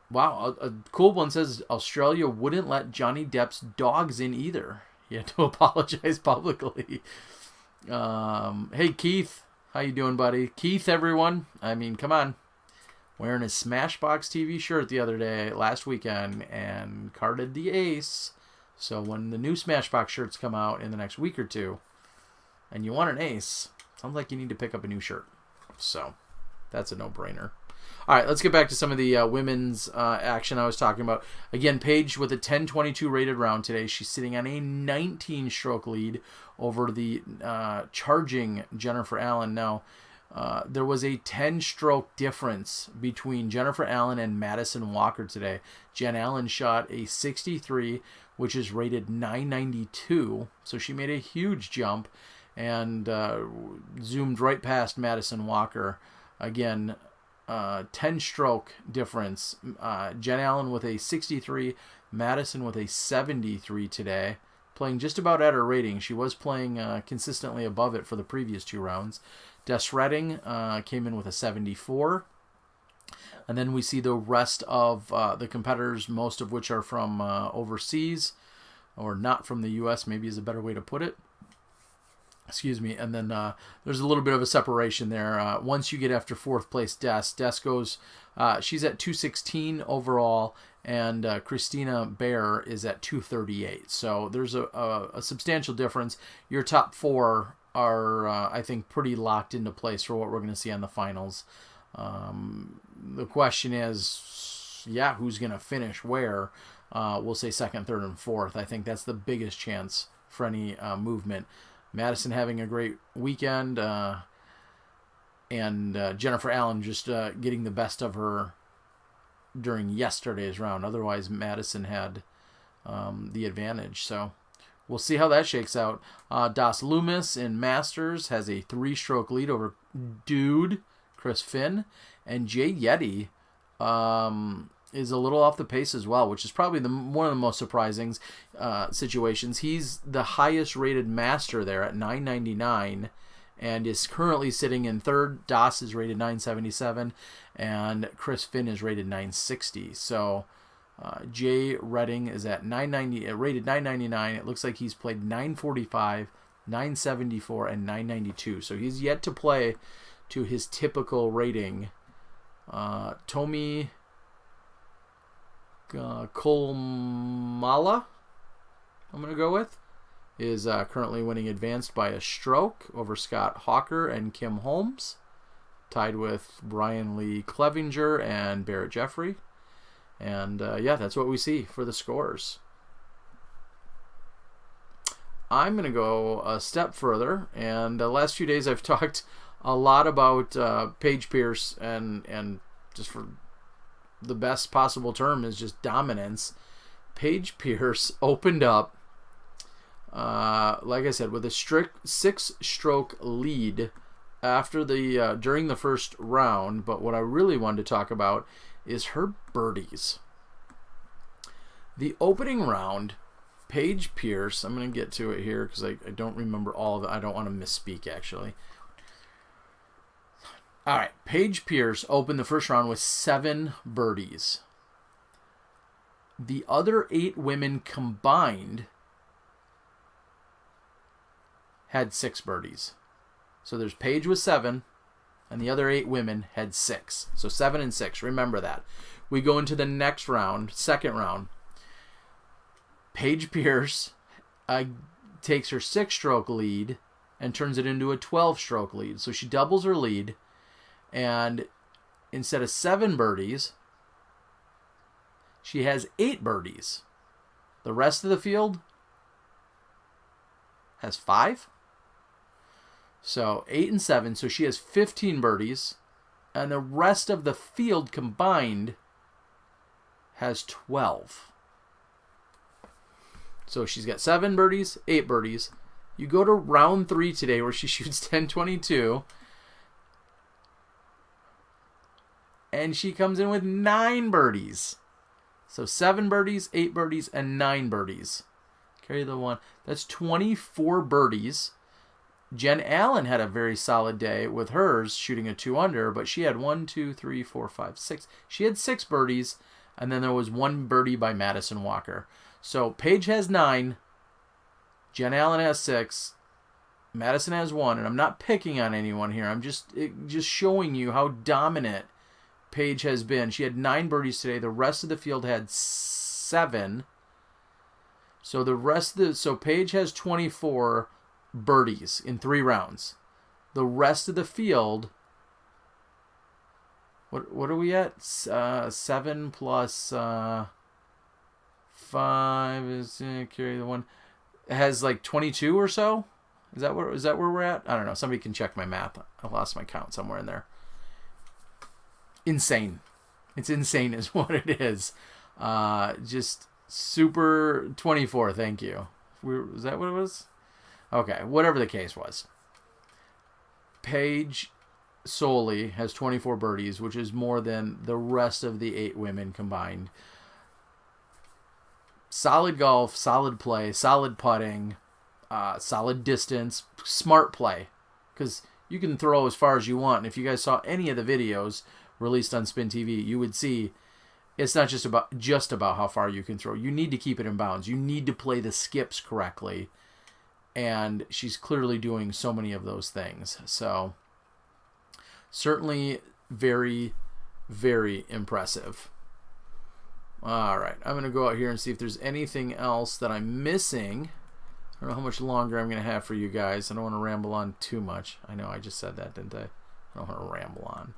Wow, a cool one says Australia wouldn't let Johnny Depp's dogs in either. He had to apologize publicly. Hey Keith, how you doing, buddy? Keith, everyone. I mean, come on. Wearing his Smashbox TV shirt the other day, last weekend, and carded the ace. So when the new Smashbox shirts come out in the next week or two, and you want an ace, sounds like you need to pick up a new shirt. So that's a no-brainer. All right, let's get back to some of the women's action I was talking about. Again, Paige with a 10-22 rated round today. She's sitting on a 19-stroke lead over the charging Jennifer Allen. Now, there was a 10-stroke difference between Jennifer Allen and Madison Walker today. Jen Allen shot a 63, which is rated 992, so she made a huge jump and zoomed right past Madison Walker. Again, 10-stroke difference. Jen Allen with a 63, Madison with a 73 today, playing just about at her rating. She was playing consistently above it for the previous 2 rounds. Des Redding came in with a 74. And then we see the rest of the competitors, most of which are from overseas, or not from the U.S., maybe is a better way to put it. Excuse me. And then there's a little bit of a separation there. Once you get after 4th place, Des goes, she's at 216 overall, and Christina Bear is at 238. So there's a substantial difference. Your top 4 are, I think, pretty locked into place for what we're going to see on the finals. The question is, who's going to finish where? We'll say 2nd, 3rd, and 4th. I think that's the biggest chance for any movement. Madison having a great weekend, and Jennifer Allen just getting the best of her during yesterday's round. Otherwise, Madison had the advantage. So we'll see how that shakes out. Das Loomis in Masters has a 3-stroke lead over Dude. Chris Finn. And Jay Yeti is a little off the pace as well, which is probably one of the most surprising situations. He's the highest rated master there at 999 and is currently sitting in third. Das is rated 977 and Chris Finn is rated 960. So Jay Redding is at 990, rated 999. It looks like he's played 945, 974, and 992. So he's yet to play to his typical rating. Tomi Kolmala, I'm going to go with, is currently winning advanced by a stroke over Scott Hawker and Kim Holmes, tied with Brian Lee Clevenger and Barrett Jeffrey. And yeah, that's what we see for the scores. I'm going to go a step further, and the last few days I've talked a lot about Paige Pierce, and just for the best possible term is just dominance. Paige Pierce opened up, like I said, with a strict 6-stroke lead after the during the first round. But what I really wanted to talk about is her birdies. The opening round, Paige Pierce, I'm going to get to it here because I don't remember all of it. I don't want to misspeak, actually. All right, Paige Pierce opened the first round with 7 birdies. The other 8 women combined had 6 birdies. So there's Paige with 7, and the other 8 women had 6. So 7 and 6, remember that. We go into the next round, second round. Paige Pierce takes her 6-stroke lead and turns it into a 12-stroke lead. So she doubles her lead, and instead of 7 birdies, she has 8 birdies. The rest of the field has 5. So 8 and 7, so she has 15 birdies, and the rest of the field combined has 12. So she's got 7 birdies, 8 birdies. You go to round 3 today where she shoots 10-22. And she comes in with 9 birdies. So 7 birdies, 8 birdies, and 9 birdies. Carry the 1. That's 24 birdies. Jen Allen had a very solid day with hers, shooting a 2 under, but she had 1, 2, 3, 4, 5, 6. She had 6 birdies, and then there was 1 birdie by Madison Walker. So Paige has 9, Jen Allen has 6, Madison has 1, and I'm not picking on anyone here. I'm just showing you how dominant Paige has been. She had 9 birdies today. The rest of the field had 7. So Paige has 24 birdies in 3 rounds. The rest of the field, what are we at? 7 plus 5 is carry the 1. It has like 22 or so. Is that where we're at? I don't know. Somebody can check my math. I lost my count somewhere in there. Insane. It's insane is what it is. Just super 24. Thank you. Is that what it was? Okay, whatever the case was. Paige solely has 24 birdies, which is more than the rest of the 8 women combined. Solid golf, solid play, solid putting, solid distance, smart play. Because you can throw as far as you want. And if you guys saw any of the videos released on Spin TV, you would see it's not just about how far you can throw. You need to keep it in bounds. You need to play the skips correctly. And she's clearly doing so many of those things. So certainly very, very impressive. All right, I'm going to go out here and see if there's anything else that I'm missing. I don't know how much longer I'm going to have for you guys. I don't want to ramble on too much. I know I just said that, didn't I? I don't want to ramble on.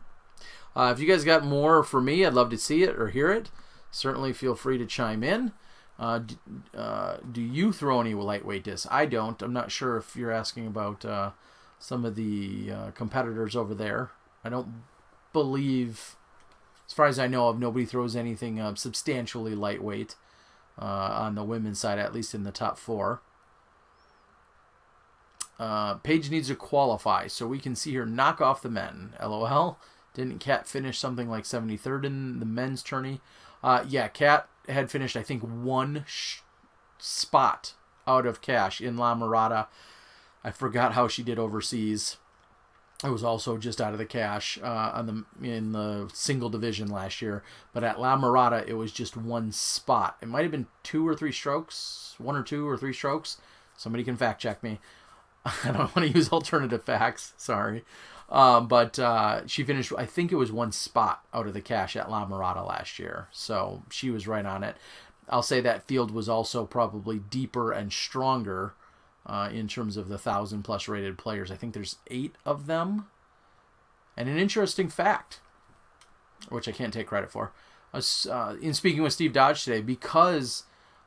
If you guys got more for me, I'd love to see it or hear it. Certainly feel free to chime in. Do you throw any lightweight discs? I don't. I'm not sure if you're asking about some of the competitors over there. I don't believe, as far as I know of, nobody throws anything substantially lightweight on the women's side, at least in the top 4. Paige needs to qualify, so we can see her knock off the men. LOL. Didn't Kat finish something like 73rd in the men's tourney? Yeah, Kat had finished, I think, one spot out of cash in La Mirada. I forgot how she did overseas. It was also just out of the cash in the single division last year. But at La Mirada, it was just one spot. It might have been 2 or 3 strokes, 1 or 2 or 3 strokes. Somebody can fact check me. I don't want to use alternative facts. Sorry. But she finished, I think it was one spot out of the cash at La Mirada last year. So she was right on it. I'll say that field was also probably deeper and stronger in terms of the 1,000+ rated players. I think there's 8 of them. And an interesting fact, which I can't take credit for, in speaking with Steve Dodge today, because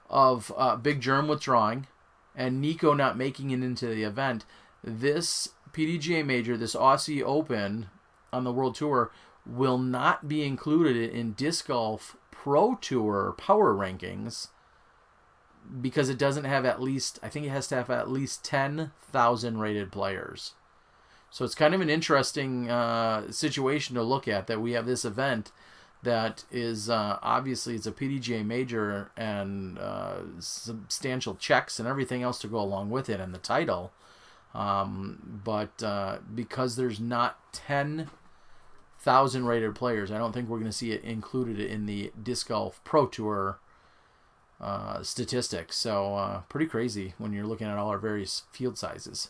of Big Germ withdrawing and Nico not making it into the event, this PDGA Major, this Aussie Open on the World Tour, will not be included in Disc Golf Pro Tour power rankings because it doesn't have at least, I think it has to have at least 10,000 rated players. So it's kind of an interesting situation to look at, that we have this event that is obviously it's a PDGA Major and substantial checks and everything else to go along with it and the title. But because there's not 10,000 rated players, I don't think we're going to see it included in the Disc Golf Pro Tour statistics. So pretty crazy when you're looking at all our various field sizes.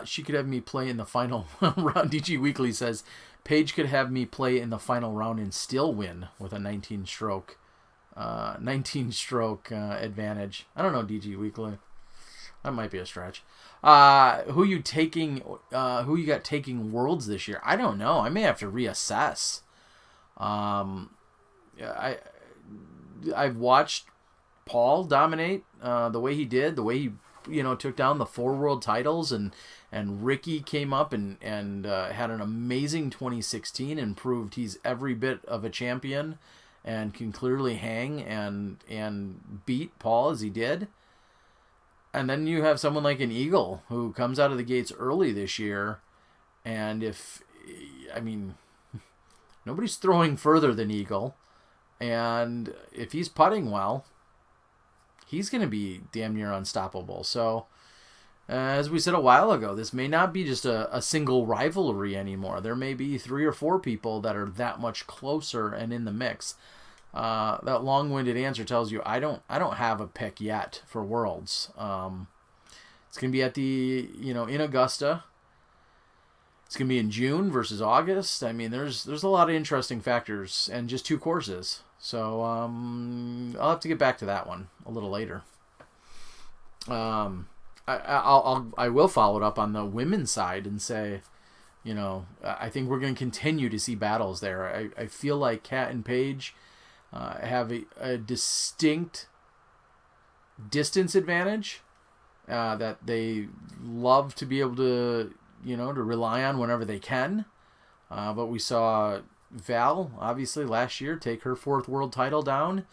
She could have me play in the final round. DG Weekly says, Paige could have me play in the final round and still win with a 19-stroke advantage. I don't know, DG Weekly. That might be a stretch. Who you got taking Worlds this year? I don't know. I may have to reassess. I've watched Paul dominate the way he did, the way he took down the 4 world titles, and Ricky came up and had an amazing 2016 and proved he's every bit of a champion and can clearly hang and beat Paul as he did. And then you have someone like an Eagle who comes out of the gates early this year, and nobody's throwing further than Eagle, and if he's putting well, he's going to be damn near unstoppable. So, as we said a while ago, this may not be just a single rivalry anymore. There may be 3 or 4 people that are that much closer and in the mix. That long-winded answer tells you I don't have a pick yet for Worlds. It's going to be at the in Augusta. It's going to be in June versus August. I mean, there's a lot of interesting factors and just 2 courses. So I'll have to get back to that one a little later. I will follow it up on the women's side and say, I think we're going to continue to see battles there. I feel like Kat and Paige have a distinct distance advantage that they love to be able to rely on whenever they can. But we saw Val, obviously, last year take her 4th world title down,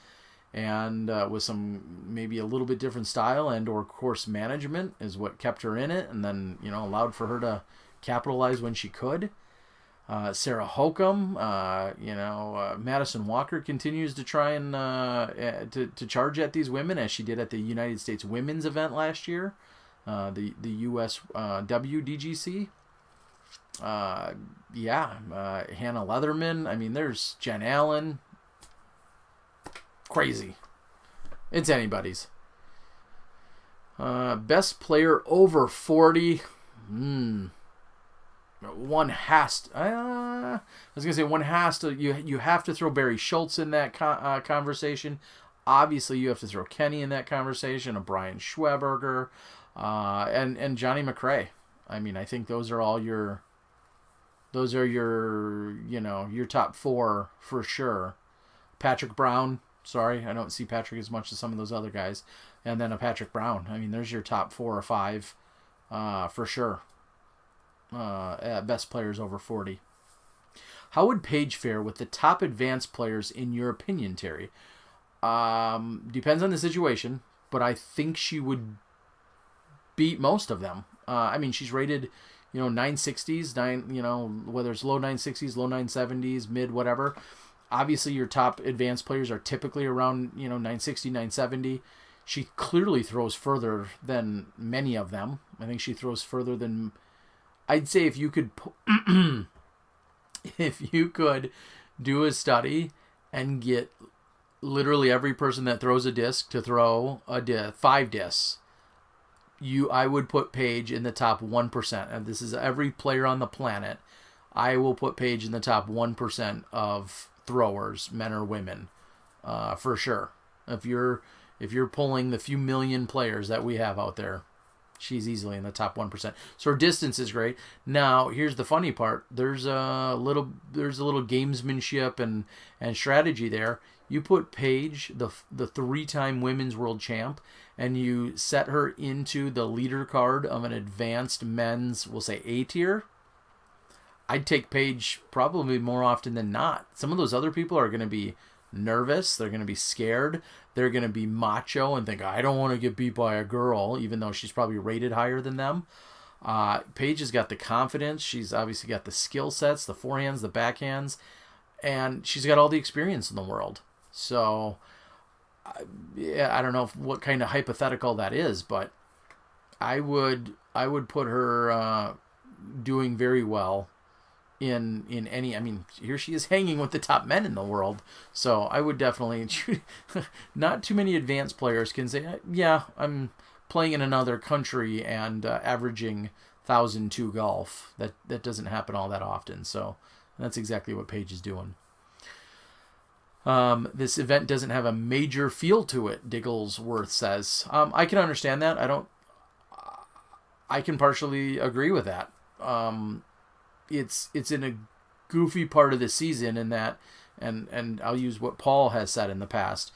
and with some maybe a little bit different style and or course management is what kept her in it, and then allowed for her to capitalize when she could. Sarah Hokum, Madison Walker continues to try and to charge at these women, as she did at the United States Women's event last year, the US WDGC. Hannah Leatherman. I mean, there's Jen Allen. Crazy. It's anybody's. Best player over 40. One has to, I was going to say one has to, you have to throw Barry Schultz in that conversation. Obviously, you have to throw Kenny in that conversation, a Brian Schweberger, and Johnny McRae. I mean, I think those are your top 4 for sure. Patrick Brown, sorry, I don't see Patrick as much as some of those other guys. And then a Patrick Brown. I mean, there's your top 4 or 5 for sure. Best players over 40. How would Paige fare with the top advanced players in your opinion, Terry? Depends on the situation, but I think she would beat most of them. She's rated 960s, whether it's low 960s, low 970s, mid, whatever. Obviously, your top advanced players are typically around, 960, 970. She clearly throws further than many of them. I think she throws further than, I'd say if you could do a study and get literally every person that throws a disc to throw 5 discs, I would put Paige in the top 1%. And this is every player on the planet. I will put Paige in the top 1% of throwers, men or women, for sure. If you're pulling the few million players that we have out there, she's easily in the top 1%. So her distance is great. Now, here's the funny part. There's a little gamesmanship and strategy there. You put Paige, the 3-time women's world champ, and you set her into the leader card of an advanced men's, we'll say A tier. I'd take Paige probably more often than not. Some of those other people are going to be nervous. They're going to be scared. They're going to be macho and think, I don't want to get beat by a girl, even though she's probably rated higher than them. Paige has got the confidence. She's obviously got the skill sets, the forehands, the backhands, and she's got all the experience in the world. So, I don't know what kind of hypothetical that is, but I would put her doing very well in any, here she is hanging with the top men in the world. So I would definitely, not too many advanced players can say, yeah, I'm playing in another country and averaging 1,002 golf. That doesn't happen all that often. So that's exactly what Paige is doing. This event doesn't have a major feel to it, Digglesworth says. I can understand that. I can partially agree with that. It's in a goofy part of the season in that, and I'll use what Paul has said in the past.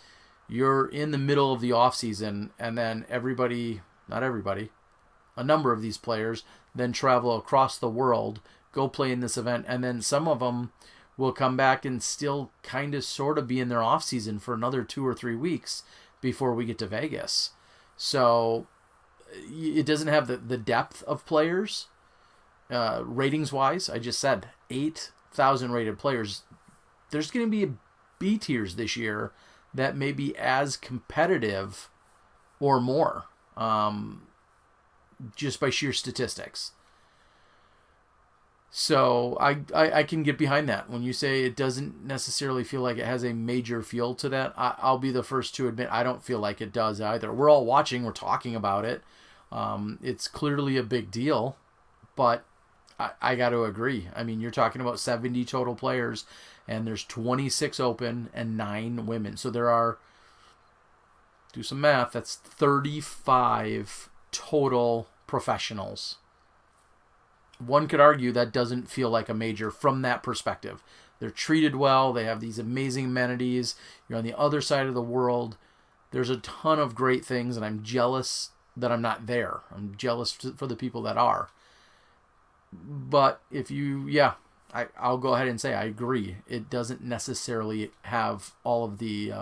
You're in the middle of the off season, and then not everybody, a number of these players then travel across the world, go play in this event, and then some of them will come back and still kind of sort of be in their off season for another 2 or 3 weeks before we get to Vegas. So it doesn't have the depth of players. Ratings wise, I just said 8,000 rated players. There's going to be B tiers this year that may be as competitive or more, just by sheer statistics. So I can get behind that. When you say it doesn't necessarily feel like it has a major feel to that, I'll be the first to admit I don't feel like it does either. We're all watching, we're talking about it. It's clearly a big deal, but I got to agree. You're talking about 70 total players, and there's 26 open and 9 women. So there are, do some math, that's 35 total professionals. One could argue that doesn't feel like a major from that perspective. They're treated well. They have these amazing amenities. You're on the other side of the world. There's a ton of great things, and I'm jealous that I'm not there. I'm jealous for the people that are. But I'll go ahead and say I agree. It doesn't necessarily have all of the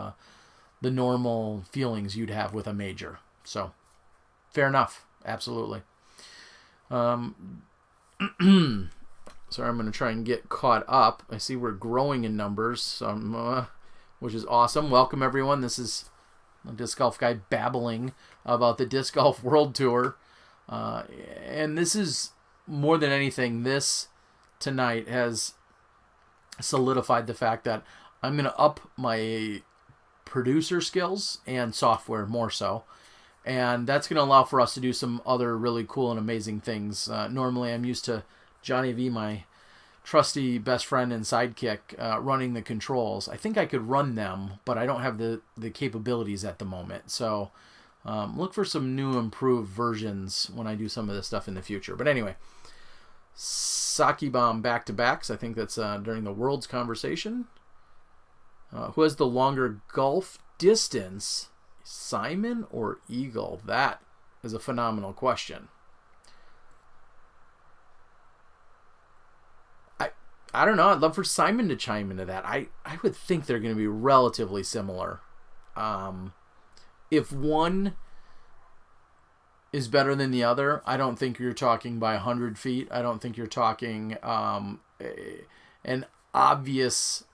normal feelings you'd have with a major. So, fair enough. Absolutely. Sorry, I'm going to try and get caught up. I see we're growing in numbers, which is awesome. Welcome, everyone. This is a Disc Golf Guy babbling about the Disc Golf World Tour. And this is, more than anything, this tonight has solidified the fact that I'm going to up my producer skills and software more so. And that's going to allow for us to do some other really cool and amazing things. Normally, I'm used to Johnny V, my trusty best friend and sidekick, running the controls. I think I could run them, but I don't have the capabilities at the moment. So look for some new improved versions when I do some of this stuff in the future. But anyway, Saki Bomb back-to-backs. I think that's during the World's conversation. Who has the longer golf distance? Simon or Eagle? That is a phenomenal question. I don't know. I'd love for Simon to chime into that. I would think they're going to be relatively similar. If one is better than the other. I don't think you're talking by 100 feet. I don't think you're talking an obvious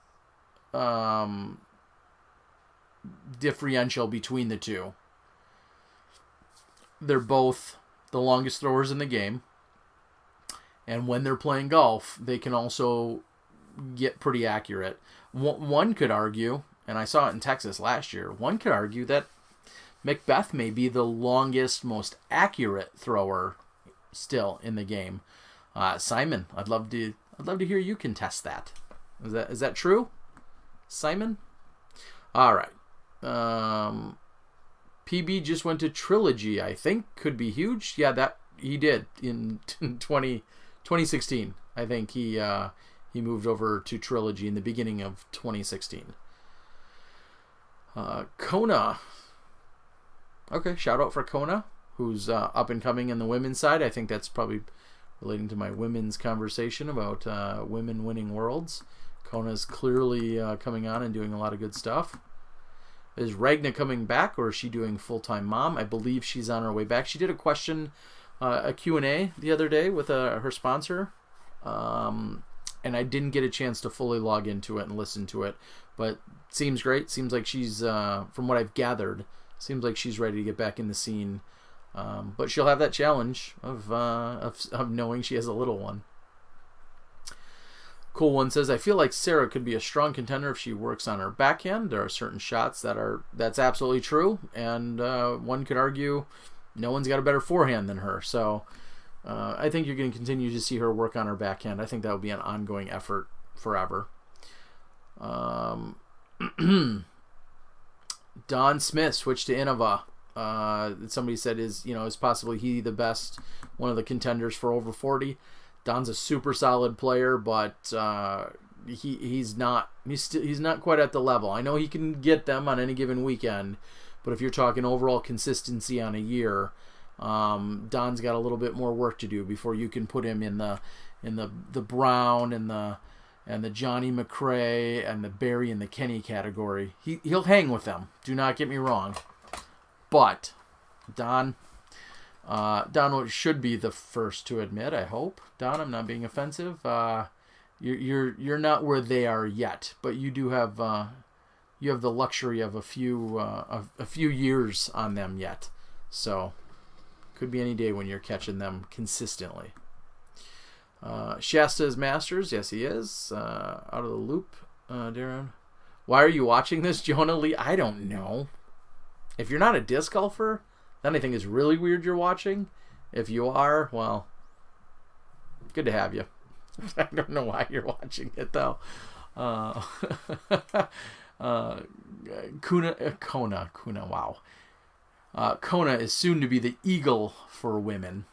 differential between the two. They're both the longest throwers in the game. And when they're playing golf, they can also get pretty accurate. One could argue, and I saw it in Texas last year, one could argue that Macbeth may be the longest, most accurate thrower still in the game. Simon, I'd love to hear you contest that. Is that true, Simon? All right. PB just went to Trilogy, I think. Could be huge. Yeah, that he did in 2016. I think he moved over to Trilogy in the beginning of 2016. Kona. Okay, shout out for Kona, who's up and coming in the women's side. I think that's probably relating to my women's conversation about women winning worlds. Kona's clearly coming on and doing a lot of good stuff. Is Ragna coming back, or is she doing full-time mom? I believe she's on her way back. She did a Q&A the other day with her sponsor, and I didn't get a chance to fully log into it and listen to it, but seems great. Seems like she's, from what I've gathered, seems like she's ready to get back in the scene. But she'll have that challenge of knowing she has a little one. Cool One says, I feel like Sarah could be a strong contender if she works on her backhand. There are certain shots that's absolutely true, and one could argue no one's got a better forehand than her. So I think you're going to continue to see her work on her backhand. I think that will be an ongoing effort forever. Don Smith switched to Innova. Somebody said is possibly he the best, one of the contenders for over 40. Don's a super solid player, but he's not quite at the level. I know he can get them on any given weekend, but if you're talking overall consistency on a year, Don's got a little bit more work to do before you can put him in the Brown and the Johnny McRae and the Barry and the Kenny category. He'll hang with them. Do not get me wrong, but Don should be the first to admit, I hope. Don, I'm not being offensive. You're not where they are yet, but you do have the luxury of a few years on them yet. So could be any day when you're catching them consistently. Shasta is Masters. Yes, he is. Out of the loop, Darren. Why are you watching this, Jonah Lee? I don't know. If you're not a disc golfer, then I think it's really weird you're watching. If you are, well, good to have you. I don't know why you're watching it, though. Kona, wow. Kona is soon to be the eagle for women.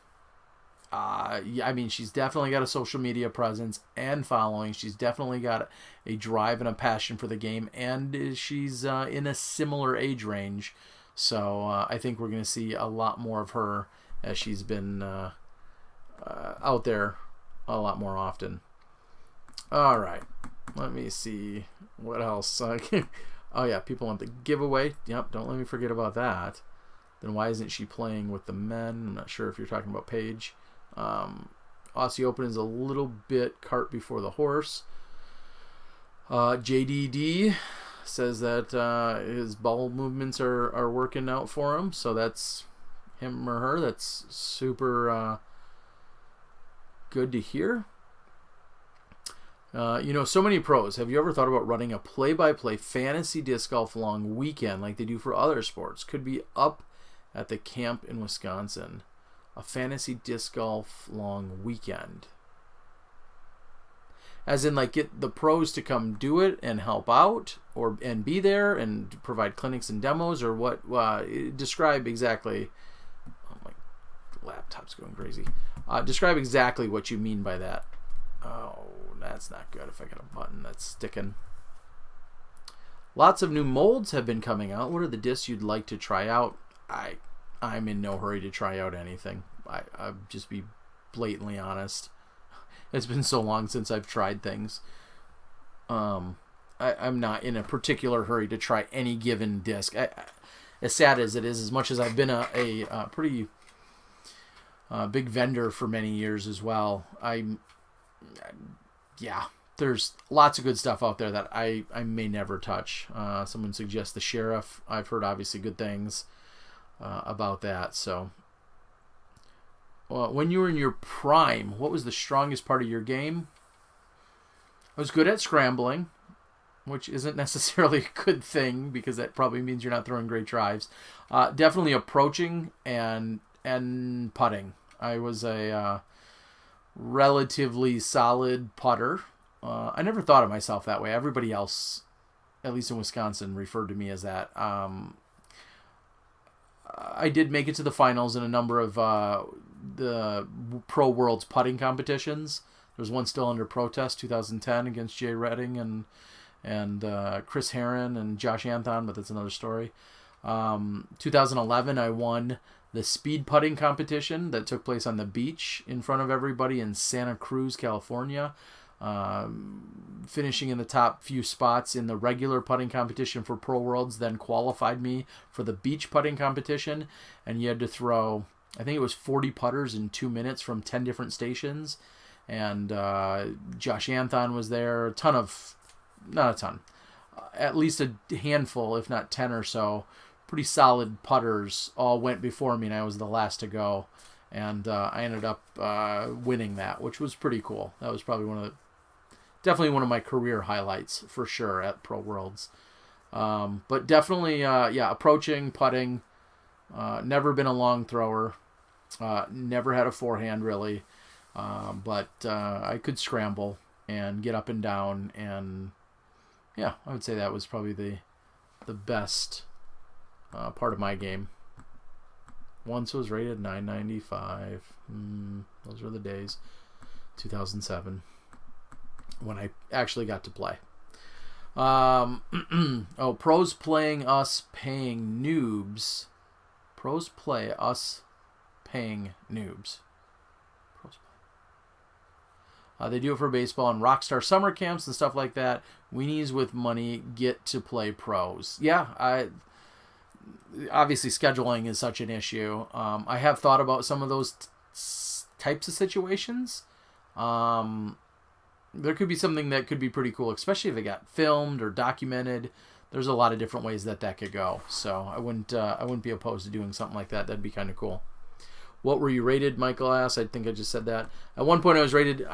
I mean, she's definitely got a social media presence and following. She's definitely got a drive and a passion for the game, and she's in a similar age range. So I think we're going to see a lot more of her as she's been out there a lot more often. All right. Let me see what else. Oh, yeah, people want the giveaway. Yep, don't let me forget about that. Then why isn't she playing with the men? I'm not sure if you're talking about Paige. Aussie Open is a little bit cart before the horse. JDD says that his ball movements are working out for him, so that's him or her. That's super good to hear. So many pros. Have you ever thought about running a play-by-play fantasy disc golf long weekend like they do for other sports? Could be up at the camp in Wisconsin. A fantasy disc golf long weekend. As in, like, get the pros to come do it and help out, and be there and provide clinics and demos, or what? Describe exactly. Oh, my laptop's going crazy. Describe exactly what you mean by that. Oh, that's not good. If I got a button that's sticking. Lots of new molds have been coming out. What are the discs you'd like to try out? I'm in no hurry to try out anything. I'll just be blatantly honest. It's been so long since I've tried things. I'm not in a particular hurry to try any given disc. As sad as it is, as much as I've been a pretty big vendor for many years as well. Yeah, there's lots of good stuff out there that I may never touch. Someone suggests the Sheriff. I've heard obviously good things about that. So, when you were in your prime, what was the strongest part of your game? I was good at scrambling, which isn't necessarily a good thing because that probably means you're not throwing great drives. Definitely approaching and putting. I was a relatively solid putter. I never thought of myself that way. Everybody else, at least in Wisconsin, referred to me as that. I did make it to the finals in a number of the Pro Worlds putting competitions. There's one still under protest, 2010, against Jay Redding and Chris Herron and Josh Anthon, but that's another story. 2011, I won the speed putting competition that took place on the beach in front of everybody in Santa Cruz, California. Finishing in the top few spots in the regular putting competition for Pro Worlds then qualified me for the beach putting competition, and you had to throw, I think it was 40 putters in 2 minutes from 10 different stations, and Josh Anthon was there. Not a ton, at least a handful, if not 10 or so, pretty solid putters all went before me, and I was the last to go, and I ended up winning that, which was pretty cool. That was probably definitely one of my career highlights for sure at Pro Worlds. But definitely, approaching, putting. Never been a long thrower. Never had a forehand really, but I could scramble and get up and down, and yeah, I would say that was probably the best part of my game. Once was rated 995. Those were the days. 2007. When I actually got to play. Pros playing us paying noobs. Pros play us paying noobs. Pros play. They do it for baseball and Rockstar summer camps and stuff like that. Weenies with money get to play pros. Yeah, obviously scheduling is such an issue. I have thought about some of those types of situations. There could be something that could be pretty cool, especially if it got filmed or documented. There's a lot of different ways that could go. So I wouldn't be opposed to doing something like that. That'd be kind of cool. What were you rated? Michael asked. I think I just said that. At one point I was rated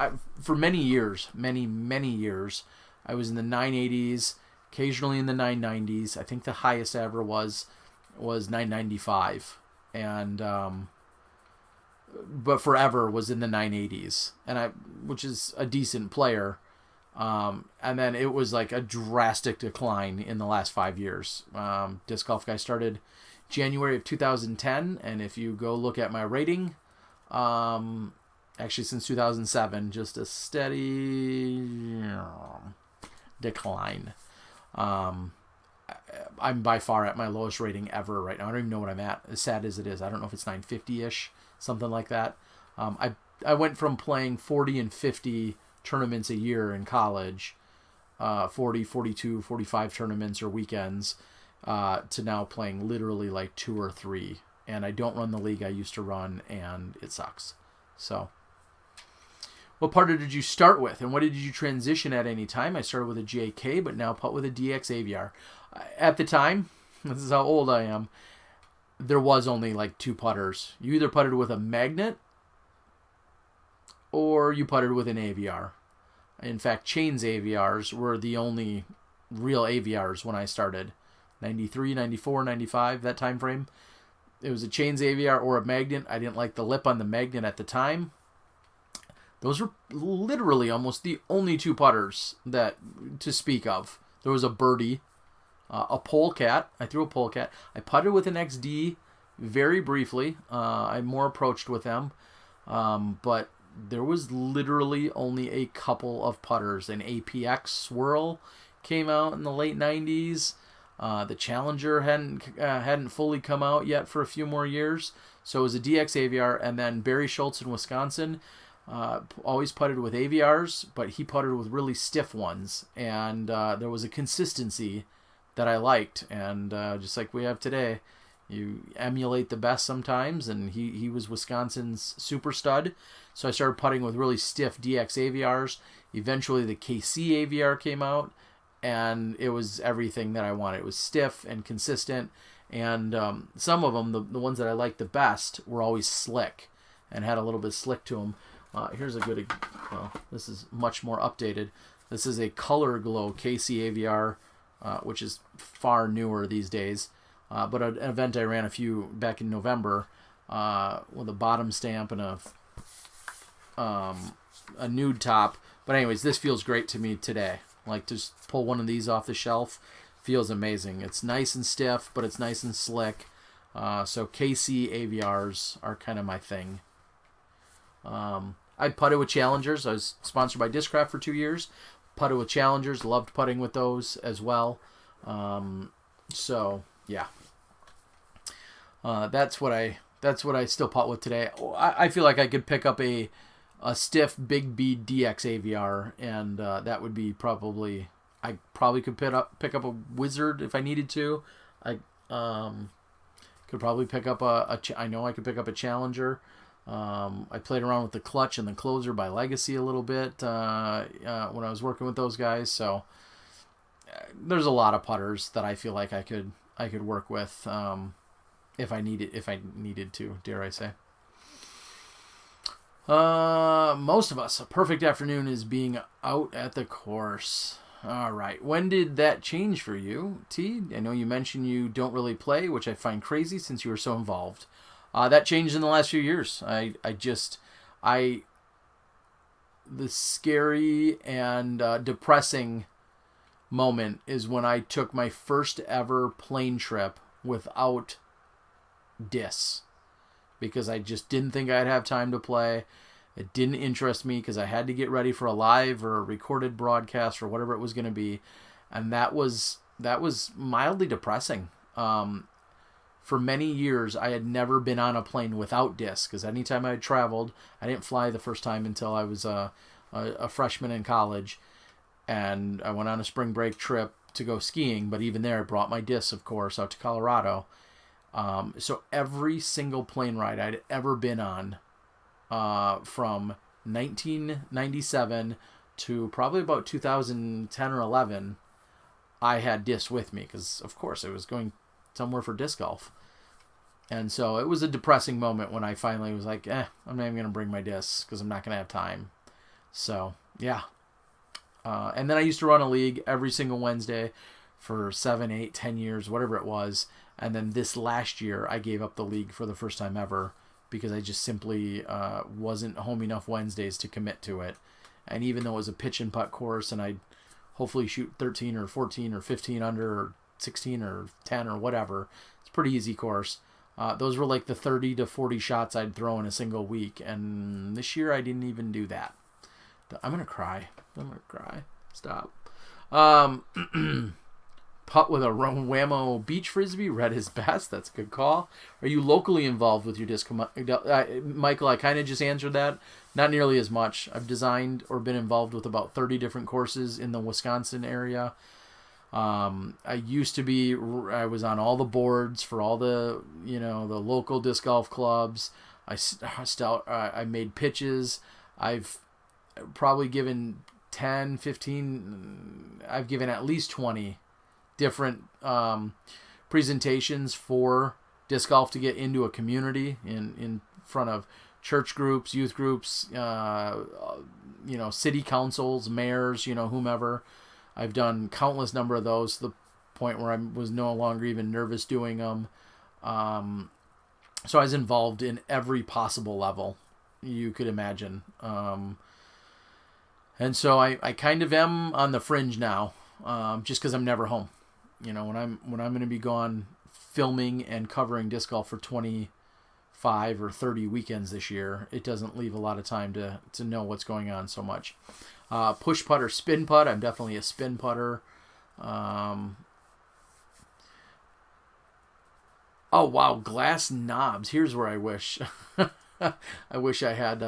for many years, many years. I was in the 980s, occasionally in the 990s. I think the highest ever was 995, and but forever was in the 980s, which is a decent player. And then it was like a drastic decline in the last 5 years. Disc Golf Guy started January of 2010, and if you go look at my rating, actually since 2007, just a steady decline. I'm by far at my lowest rating ever right now. I don't even know what I'm at, as sad as it is. I don't know if it's 950-ish, something like that. I went from playing 40 and 50 tournaments a year in college, 40, 42, 45 tournaments or weekends, to now playing literally like 2 or 3. And I don't run the league I used to run, and it sucks. So, what putter did you start with, and what did you transition at any time? I started with a JK, but now putt with a DX Aviar. At the time, this is how old I am, there was only like 2 putters. You either putted with a magnet or you putted with an Aviar. In fact, Chains Aviars were the only real Aviars when I started. 93, 94, 95, that time frame. It was a Chains Aviar or a magnet. I didn't like the lip on the magnet at the time. Those were literally almost the only 2 putters that to speak of. There was a birdie, a polecat. I threw a polecat. I putted with an XD very briefly. I more approached with them, but there was literally only a couple of putters. An APX Swirl came out in the late 90s. The Challenger hadn't fully come out yet for a few more years. So it was a DX Aviar, and then Barry Schultz in Wisconsin always putted with Aviars, but he putted with really stiff ones, and there was a consistency that I liked, and just like we have today, You emulate the best sometimes, and he was Wisconsin's super stud. So I started putting with really stiff DX AVRs. Eventually the KC AVR came out, and it was everything that I wanted. It was stiff and consistent, and some of them, the ones that I liked the best, were always slick and had a little bit of slick to them. Here's a good, well, this is much more updated. This is a Color Glow KC AVR, which is far newer these days. But an event I ran a few back in November with a bottom stamp and a nude top. But anyways, this feels great to me today. Like, to just pull one of these off the shelf feels amazing. It's nice and stiff, but it's nice and slick. So KC AVRs are kind of my thing. I putted with Challengers. I was sponsored by Discraft for 2 years. Putted with Challengers. Loved putting with those as well. So yeah, that's what I still putt with today. I feel like I could pick up a stiff Big bead DX AVR, and that would be probably, I probably could pick up a Wizard if I needed to. I could probably pick up I know I could pick up a Challenger. I played around with the Clutch and the Closer by Legacy a little bit when I was working with those guys. So there's a lot of putters that I feel like I could work with if I needed to, dare I say. Most of us, a perfect afternoon is being out at the course. All right. When did that change for you, T? I know you mentioned you don't really play, which I find crazy since you were so involved. That changed in the last few years. The scary and depressing moment is when I took my first ever plane trip without discs, because I just didn't think I'd have time to play. It didn't interest me because I had to get ready for a live or a recorded broadcast or whatever it was going to be, and that was mildly depressing. For many years, I had never been on a plane without discs, because anytime I had traveled, I didn't fly the first time until I was a freshman in college, and I went on a spring break trip to go skiing, but even there I brought my discs, of course, out to Colorado. So every single plane ride I'd ever been on, from 1997 to probably about 2010 or 11, I had discs with me, because of course I was going somewhere for disc golf. And so it was a depressing moment when I finally was like, I'm not even going to bring my discs because I'm not going to have time. So yeah. And then I used to run a league every single Wednesday for 7, 8, 10 years, whatever it was. And then this last year, I gave up the league for the first time ever because I just simply wasn't home enough Wednesdays to commit to it. And even though it was a pitch and putt course, and I'd hopefully shoot 13 or 14 or 15 under, or 16 or 10 or whatever, it's a pretty easy course. Those were like the 30 to 40 shots I'd throw in a single week. And this year, I didn't even do that. I'm going to cry. Stop. Putt with a Whammo beach frisbee. Red is best. That's a good call. Are you locally involved with your disc? Michael, I kind of just answered that. Not nearly as much. I've designed or been involved with about 30 different courses in the Wisconsin area. I was on all the boards for all the local disc golf clubs. I made pitches. I've probably given 10, 15, I've given at least 20 different presentations for disc golf to get into a community in front of church groups, youth groups, city councils, mayors, whomever. I've done countless number of those to the point where I was no longer even nervous doing them. So I was involved in every possible level you could imagine. And so I kind of am on the fringe now, just because I'm never home. When I'm going to be gone filming and covering disc golf for 25 or 30 weekends this year, it doesn't leave a lot of time to know what's going on so much. Push putt or spin putt. I'm definitely a spin putter. Oh wow, glass knobs. Here's where I wish. I wish I had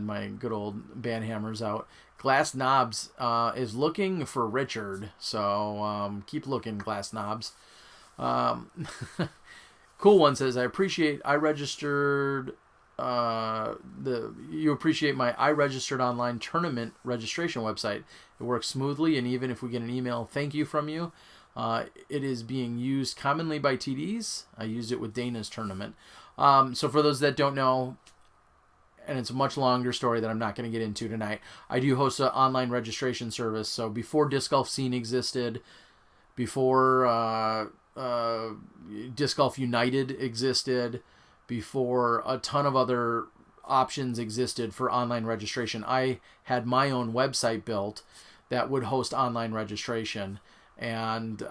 my good old band hammers out. Glass Knobs is looking for Richard, so keep looking, Glass Knobs. Cool One says, I appreciate you appreciate my I registered online tournament registration website. It works smoothly, and even if we get an email thank you from you, it is being used commonly by TDs. I used it with Dana's tournament. So for those that don't know, and it's a much longer story that I'm not going to get into tonight, I do host an online registration service. So before Disc Golf Scene existed, before Disc Golf United existed, before a ton of other options existed for online registration, I had my own website built that would host online registration. And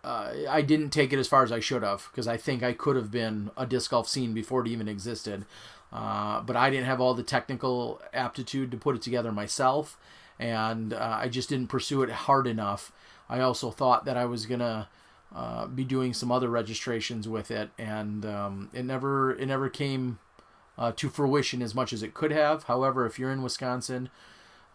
I didn't take it as far as I should have, because I think I could have been a Disc Golf Scene before it even existed. But I didn't have all the technical aptitude to put it together myself, and I just didn't pursue it hard enough. I also thought that I was going to be doing some other registrations with it, and it never came to fruition as much as it could have. However, if you're in Wisconsin,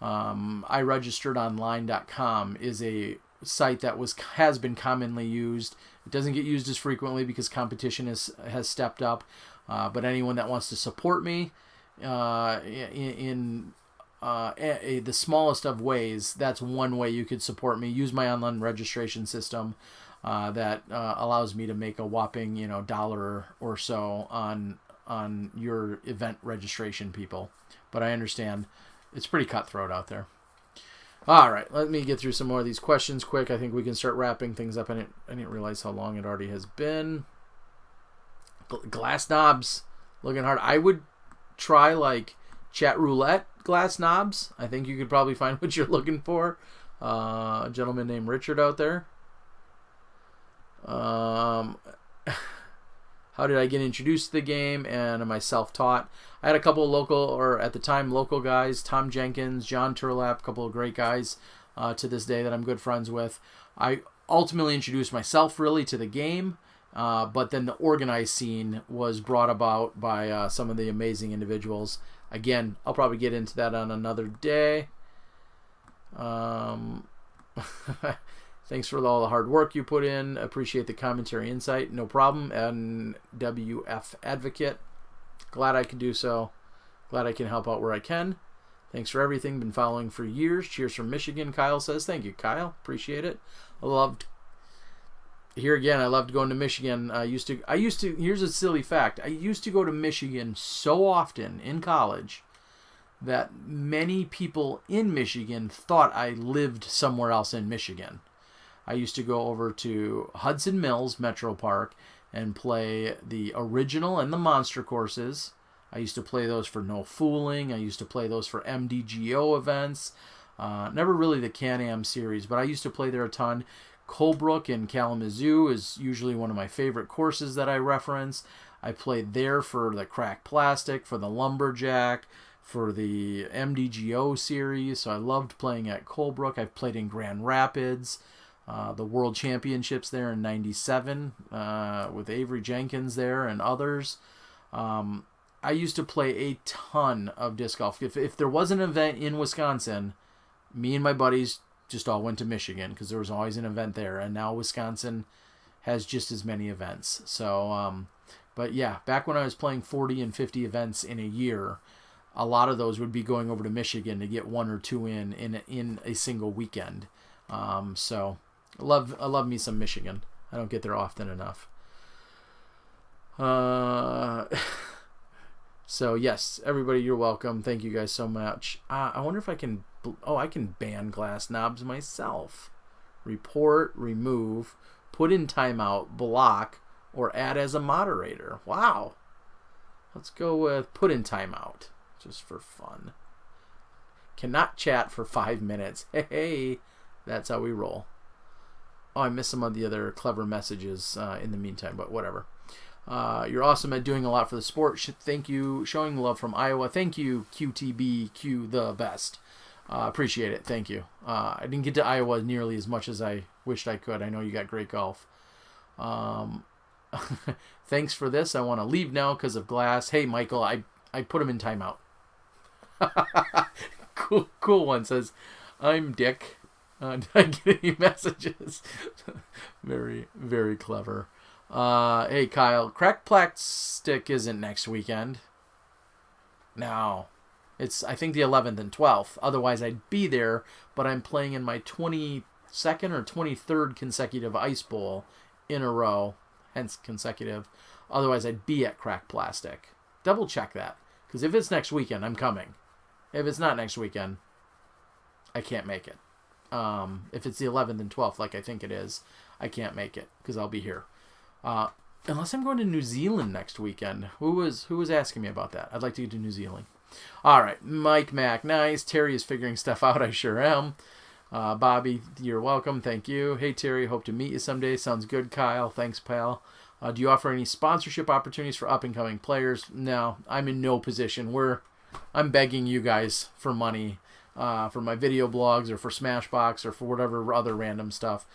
iregisteredonline.com is a site that has been commonly used. It doesn't get used as frequently because competition has stepped up, but anyone that wants to support me in the smallest of ways, that's one way you could support me. Use my online registration system that allows me to make a whopping $1 or so on your event registration, people. But I understand it's pretty cutthroat out there. All right, let me get through some more of these questions quick. I think we can start wrapping things up. I didn't realize how long it already has been. Glass knobs, looking hard. I would try like chat roulette glass knobs. I think you could probably find what you're looking for. A gentleman named Richard out there. How did I get introduced to the game, and am I self-taught? I had a couple of local guys, Tom Jenkins, John Turlap, a couple of great guys to this day that I'm good friends with. I ultimately introduced myself really to the game, but then the organized scene was brought about by some of the amazing individuals. Again, I'll probably get into that on another day. Thanks for all the hard work you put in. Appreciate the commentary insight. No problem. And WF Advocate. Glad I could do so. Glad I can help out where I can. Thanks for everything. Been following for years. Cheers from Michigan, Kyle says. Thank you, Kyle. Appreciate it. I loved going to Michigan. I used to, here's a silly fact. I used to go to Michigan so often in college that many people in Michigan thought I lived somewhere else in Michigan. I used to go over to Hudson Mills Metro Park and play the original and the monster courses. I used to play those for No Fooling. I used to play those for MDGO events. Never really the Can-Am series, but I used to play there a ton. Colebrook in Kalamazoo is usually one of my favorite courses that I reference. I played there for the Crack Plastic, for the Lumberjack, for the MDGO series, so I loved playing at Colebrook. I've played in Grand Rapids. The World Championships there in '97 with Avery Jenkins there and others. I used to play a ton of disc golf. If there was an event in Wisconsin, me and my buddies just all went to Michigan because there was always an event there. And now Wisconsin has just as many events. So, but yeah, back when I was playing 40 and 50 events in a year, a lot of those would be going over to Michigan to get one or two in a single weekend. So I love me some Michigan. I don't get there often enough. So yes, everybody, you're welcome. Thank you guys so much. I wonder if I can. I can ban glass knobs myself. Report, remove, put in timeout, block, or add as a moderator. Wow. Let's go with put in timeout, just for fun. Cannot chat for 5 minutes. Hey, that's how we roll. Oh, I missed some of the other clever messages in the meantime, but whatever. You're awesome at doing a lot for the sport. Thank you. Showing love from Iowa. Thank you, QTBQ the best. Appreciate it. Thank you. I didn't get to Iowa nearly as much as I wished I could. I know you got great golf. Thanks for this. I want to leave now because of glass. Hey, Michael, I put him in timeout. Cool one says, I'm Dick. Did I get any messages? Very, very clever. Hey, Kyle. Crack Plastic isn't next weekend. No. It's, I think, the 11th and 12th. Otherwise, I'd be there, but I'm playing in my 22nd or 23rd consecutive Ice Bowl in a row, hence consecutive. Otherwise, I'd be at Crack Plastic. Double check that, because if it's next weekend, I'm coming. If it's not next weekend, I can't make it. If it's the 11th and 12th, like I think it is, I can't make it, because I'll be here. Unless I'm going to New Zealand next weekend. Who was asking me about that? I'd like to get to New Zealand. All right, Mike Mac, nice. Terry is figuring stuff out. I sure am. Bobby, you're welcome. Thank you. Hey, Terry, hope to meet you someday. Sounds good, Kyle. Thanks, pal. Do you offer any sponsorship opportunities for up-and-coming players? No, I'm in no position. I'm begging you guys for money for my video blogs or for Smashbox or for whatever other random stuff.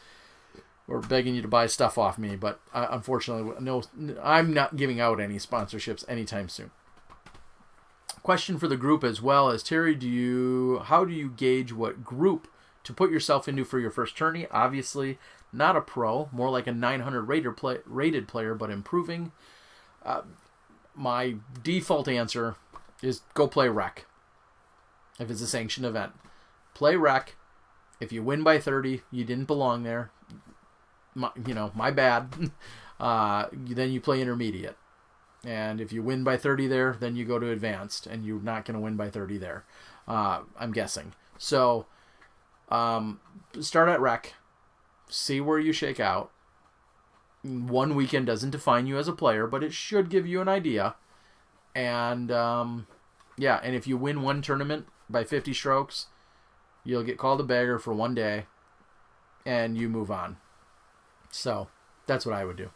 Or begging you to buy stuff off me, but unfortunately, no, I'm not giving out any sponsorships anytime soon. Question for the group as well as Terry, how do you gauge what group to put yourself into for your first tourney? Obviously, not a pro, more like a 900 rated player, but improving. My default answer is go play rec. If it's a sanctioned event, play rec. If you win by 30, you didn't belong there. My bad. Then you play intermediate. And if you win by 30 there, then you go to advanced, and you're not going to win by 30 there. I'm guessing. So, start at rec. See where you shake out. One weekend doesn't define you as a player, but it should give you an idea. And, and if you win one tournament by 50 strokes, you'll get called a bagger for one day, and you move on. So, that's what I would do.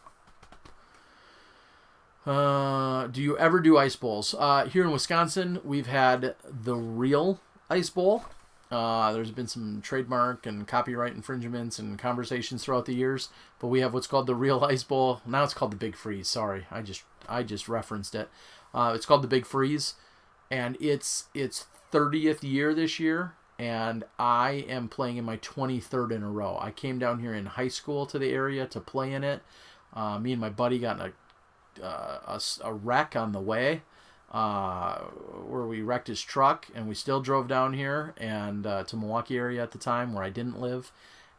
Do you ever do ice bowls? Here in Wisconsin, we've had the real ice bowl. There's been some trademark and copyright infringements and conversations throughout the years, but we have what's called the real ice bowl. Now it's called the Big Freeze. Sorry, I just referenced it. It's called the Big Freeze, and it's 30th year this year, and I am playing in my 23rd in a row. I came down here in high school to the area to play in it. Me and my buddy got in a wreck on the way where we wrecked his truck, and we still drove down here and to Milwaukee area at the time where I didn't live,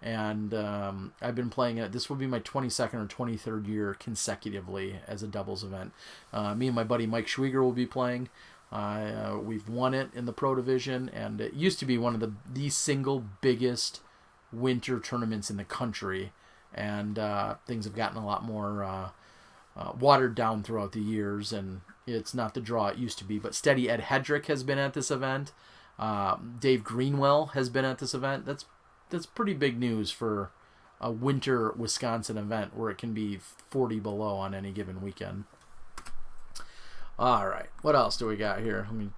and I've been playing it. This will be my 22nd or 23rd year consecutively as a doubles event. Me and my buddy Mike Schwieger will be playing. We've won it in the pro division, and it used to be one of the single biggest winter tournaments in the country, and things have gotten a lot more watered down throughout the years, and it's not the draw it used to be. But Steady Ed Hedrick has been at this event. Dave Greenwell has been at this event. That's pretty big news for a winter Wisconsin event where it can be 40 below on any given weekend. All right, what else do we got here? Let me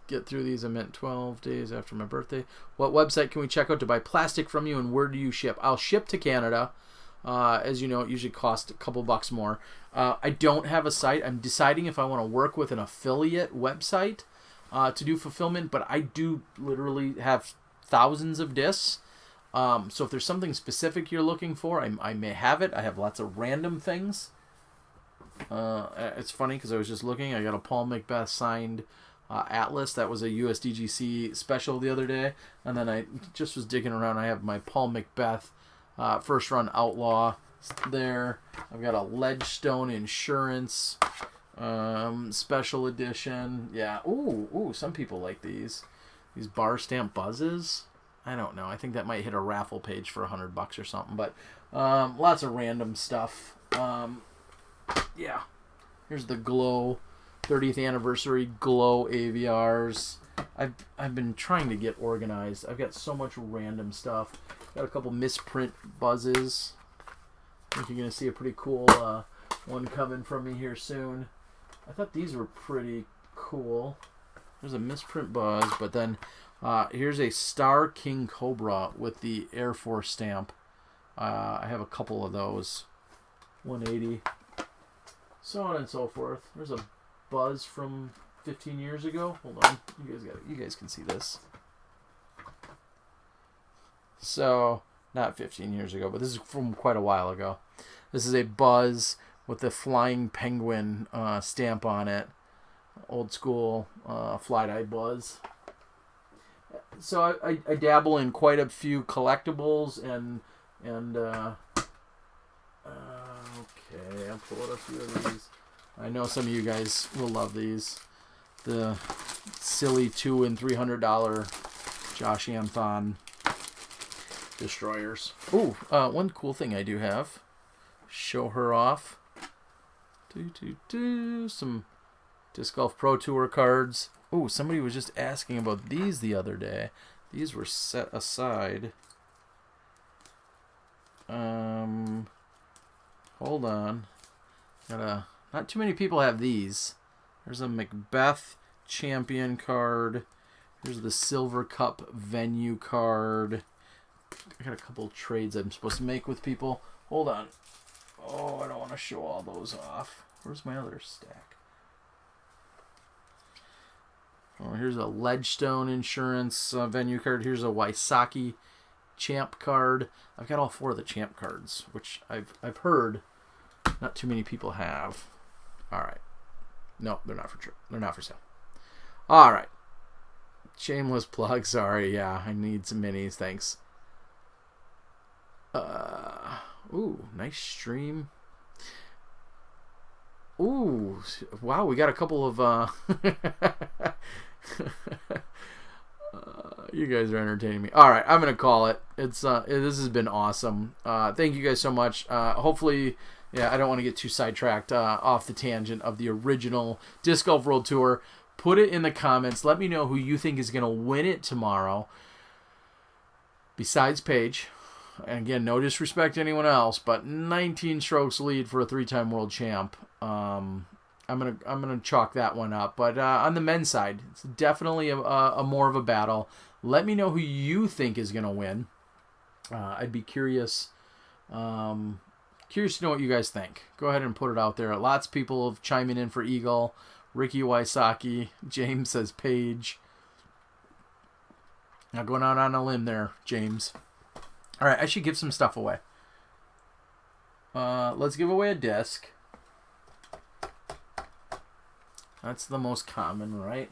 get through these. I meant 12 days after my birthday. What website can we check out to buy plastic from you, and where do you ship? I'll ship to Canada. As you know, it usually costs a couple bucks more. I don't have a site. I'm deciding if I want to work with an affiliate website to do fulfillment, but I do literally have thousands of discs. So if there's something specific you're looking for, I may have it. I have lots of random things. It's funny because I was just looking. I got a Paul Macbeth signed Atlas. That was a USDGC special the other day. And then I just was digging around. I have my Paul Macbeth First Run Outlaw there. I've got a Ledgestone Insurance special edition. Yeah. Ooh, some people like these bar stamp buzzes. I don't know. I think that might hit a raffle page for $100 or something. But lots of random stuff. Yeah. Here's the Glow 30th anniversary Glow AVRs. I've been trying to get organized. I've got so much random stuff. Got a couple misprint buzzes. I think you're going to see a pretty cool one coming from me here soon. I thought these were pretty cool. There's a misprint buzz, but then here's a Star King Cobra with the Air Force stamp. I have a couple of those. 180. So on and so forth. There's a buzz from 15 years ago. Hold on. You guys can see this. So, not 15 years ago, but this is from quite a while ago. This is a Buzz with the flying penguin stamp on it. Old school fly-dye Buzz. So I dabble in quite a few collectibles and okay, I'll pull out a few of these. I know some of you guys will love these. The silly $200 and $300 Josh Anthon destroyers. Ooh, one cool thing I do have. Show her off. Some Disc Golf Pro Tour cards. Ooh, somebody was just asking about these the other day. These were set aside. Hold on. Not too many people have these. There's a Macbeth Champion card. Here's the Silver Cup Venue card. I got a couple of trades I'm supposed to make with people. Hold on. Oh, I don't want to show all those off. Where's my other stack? Oh, here's a Ledgestone Insurance Venue card. Here's a Wysocki Champ card. I've got all 4 of the Champ cards, which I've heard not too many people have. All right. No, they're not for sale. All right. Shameless plug. Sorry. Yeah, I need some minis. Thanks. Ooh, nice stream. Ooh, wow, we got a couple of you guys are entertaining me. All right, I'm gonna call it. It's this has been awesome. Thank you guys so much. Hopefully, yeah, I don't want to get too sidetracked off the tangent of the original Disc Golf World Tour. Put it in the comments. Let me know who you think is gonna win it tomorrow. Besides Paige. And again, no disrespect to anyone else, but 19 strokes lead for a 3-time world champ. I'm gonna chalk that one up. But on the men's side, it's definitely a more of a battle. Let me know who you think is gonna win. I'd be curious. Curious to know what you guys think. Go ahead and put it out there. Lots of people have chiming in for Eagle. Ricky Wysocki. James says Paige. Not going out on a limb there, James. All right, I should give some stuff away. Let's give away a disc. That's the most common, right?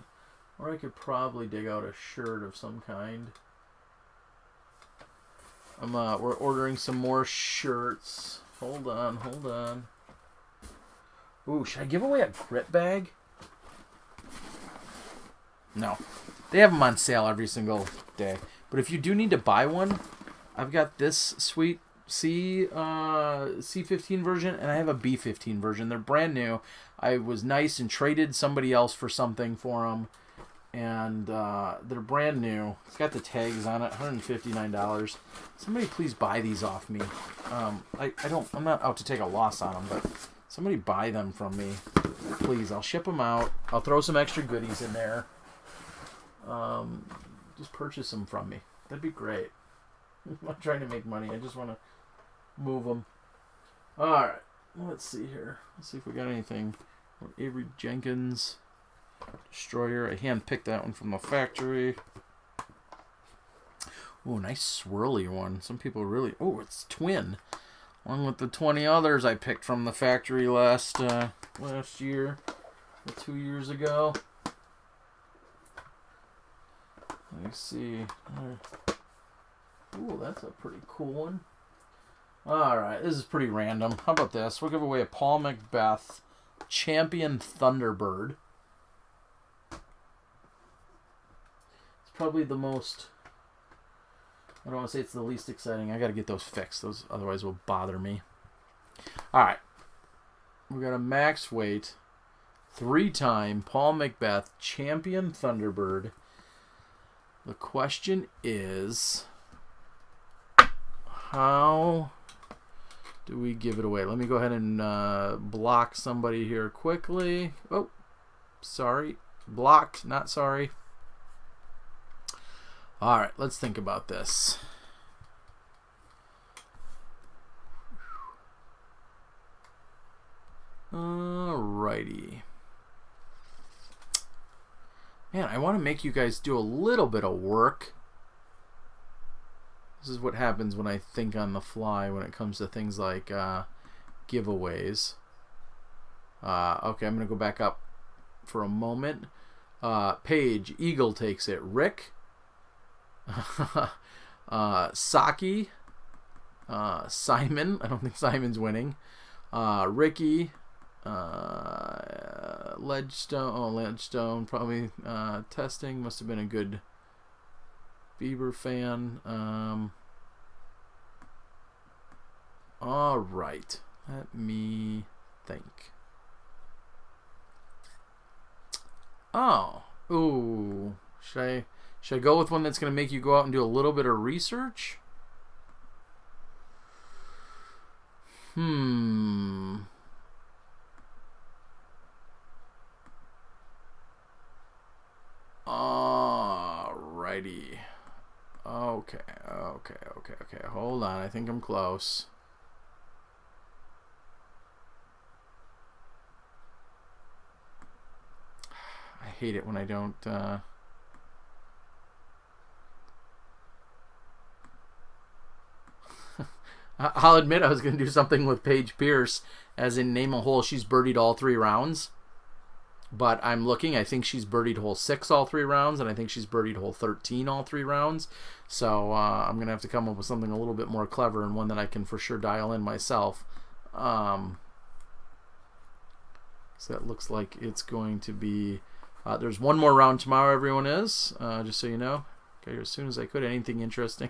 Or I could probably dig out a shirt of some kind. We're ordering some more shirts. Hold on. Ooh, should I give away a grip bag? No. They have them on sale every single day. But if you do need to buy one, I've got this sweet C15 version, and I have a B15 version. They're brand new. I was nice and traded somebody else for something for them, and they're brand new. It's got the tags on it, $159. Somebody please buy these off me. I'm not out to take a loss on them, but somebody buy them from me, please. I'll ship them out. I'll throw some extra goodies in there. Just purchase them from me. That'd be great. I'm not trying to make money. I just want to move them. All right. Let's see here. Let's see if we got anything. Avery Jenkins Destroyer. I hand-picked that one from the factory. Oh, nice swirly one. Some people really... Oh, it's twin. Along with the 20 others I picked from the factory last year. Or 2 years ago. Let me see. Ooh, that's a pretty cool one. Alright, this is pretty random. How about this? We'll give away a Paul Macbeth Champion Thunderbird. It's probably the most... I don't want to say it's the least exciting. I got to get those fixed. Those otherwise will bother me. Alright. We got a max weight 3-time Paul Macbeth Champion Thunderbird. The question is... how do we give it away? Let me go ahead and block somebody here quickly. Oh, sorry. Blocked, not sorry. All right, let's think about this. All righty. Man, I want to make you guys do a little bit of work. This is what happens when I think on the fly when it comes to things like giveaways. Okay, I'm going to go back up for a moment. Paige, Eagle takes it. Rick, Saki, Simon. I don't think Simon's winning. Ricky, Ledgestone. Oh, Ledgestone probably testing. Must have been a good Bieber fan. All right, let me think. Oh, ooh, should I go with one that's going to make you go out and do a little bit of research? Alrighty. Okay. Hold on, I think I'm close. I hate it when I don't I'll admit I was going to do something with Paige Pierce, as in name a hole she's birdied all 3 rounds. But I'm looking, I think she's birdied hole 6 all 3 rounds, and I think she's birdied hole 13 all 3 rounds. So I'm going to have to come up with something a little bit more clever, and one that I can for sure dial in myself. So that looks like it's going to be... there's one more round tomorrow, everyone is, just so you know. Okay, as soon as I could, anything interesting.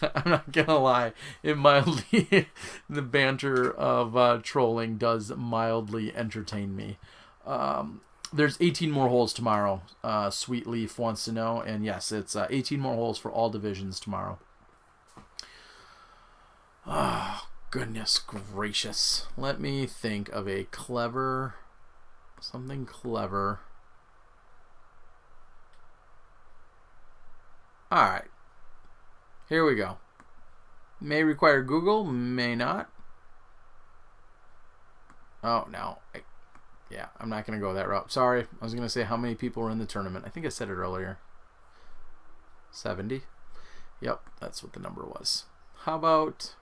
I'm not gonna lie, it mildly the banter of trolling does mildly entertain me. There's 18 more holes tomorrow. Sweet Leaf wants to know, and yes, it's 18 more holes for all divisions tomorrow. Oh, goodness gracious. Let me think of a clever, something clever. Alright, here we go. May require Google, may not. Oh, no. Yeah, I'm not going to go that route. Sorry, I was going to say how many people were in the tournament. I think I said it earlier. 70? Yep, that's what the number was. How about...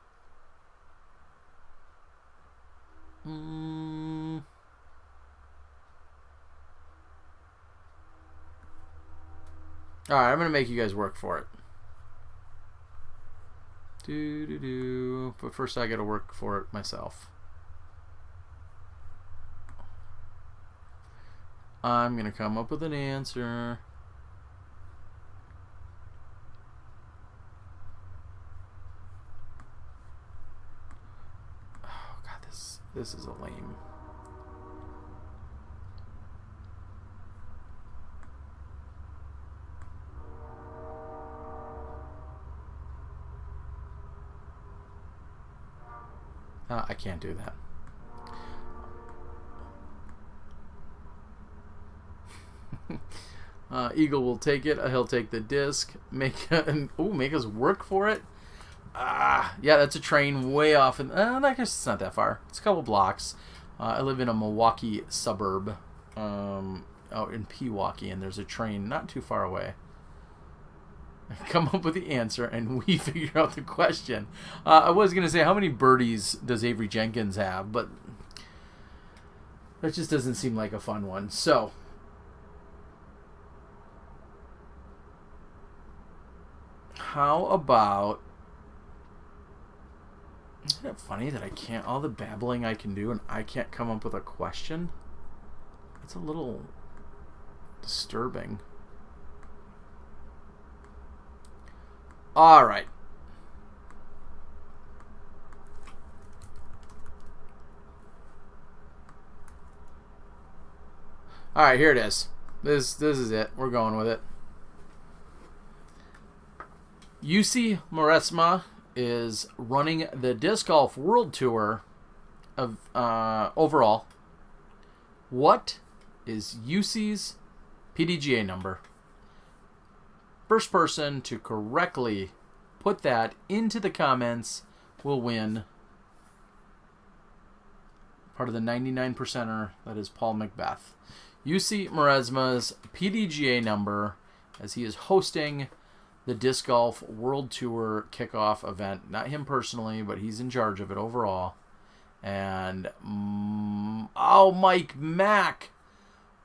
Alright, I'm going to make you guys work for it. But first I got to work for it myself. I'm going to come up with an answer. Oh, God, this is a lame... I can't do that. Eagle will take it. He'll take the disc. Make us work for it. Yeah, that's a train way off. I guess it's not that far. It's a couple blocks. I live in a Milwaukee suburb, out in Pewaukee, and there's a train not too far away. Come up with the answer, and we figure out the question. I was going to say, how many birdies does Avery Jenkins have? But that just doesn't seem like a fun one. So, how about... Isn't it funny that I can't... All the babbling I can do, and I can't come up with a question? It's a little disturbing. All right. All right, here it is. This is it. We're going with it. UC Maresma is running the Disc Golf World Tour of overall. What is UC's PDGA number? First person to correctly put that into the comments will win part of the 99%er that is Paul Macbeth. UC Maresma's PDGA number, as he is hosting the Disc Golf World Tour kickoff event. Not him personally, but he's in charge of it overall. And, oh, Mike Mack.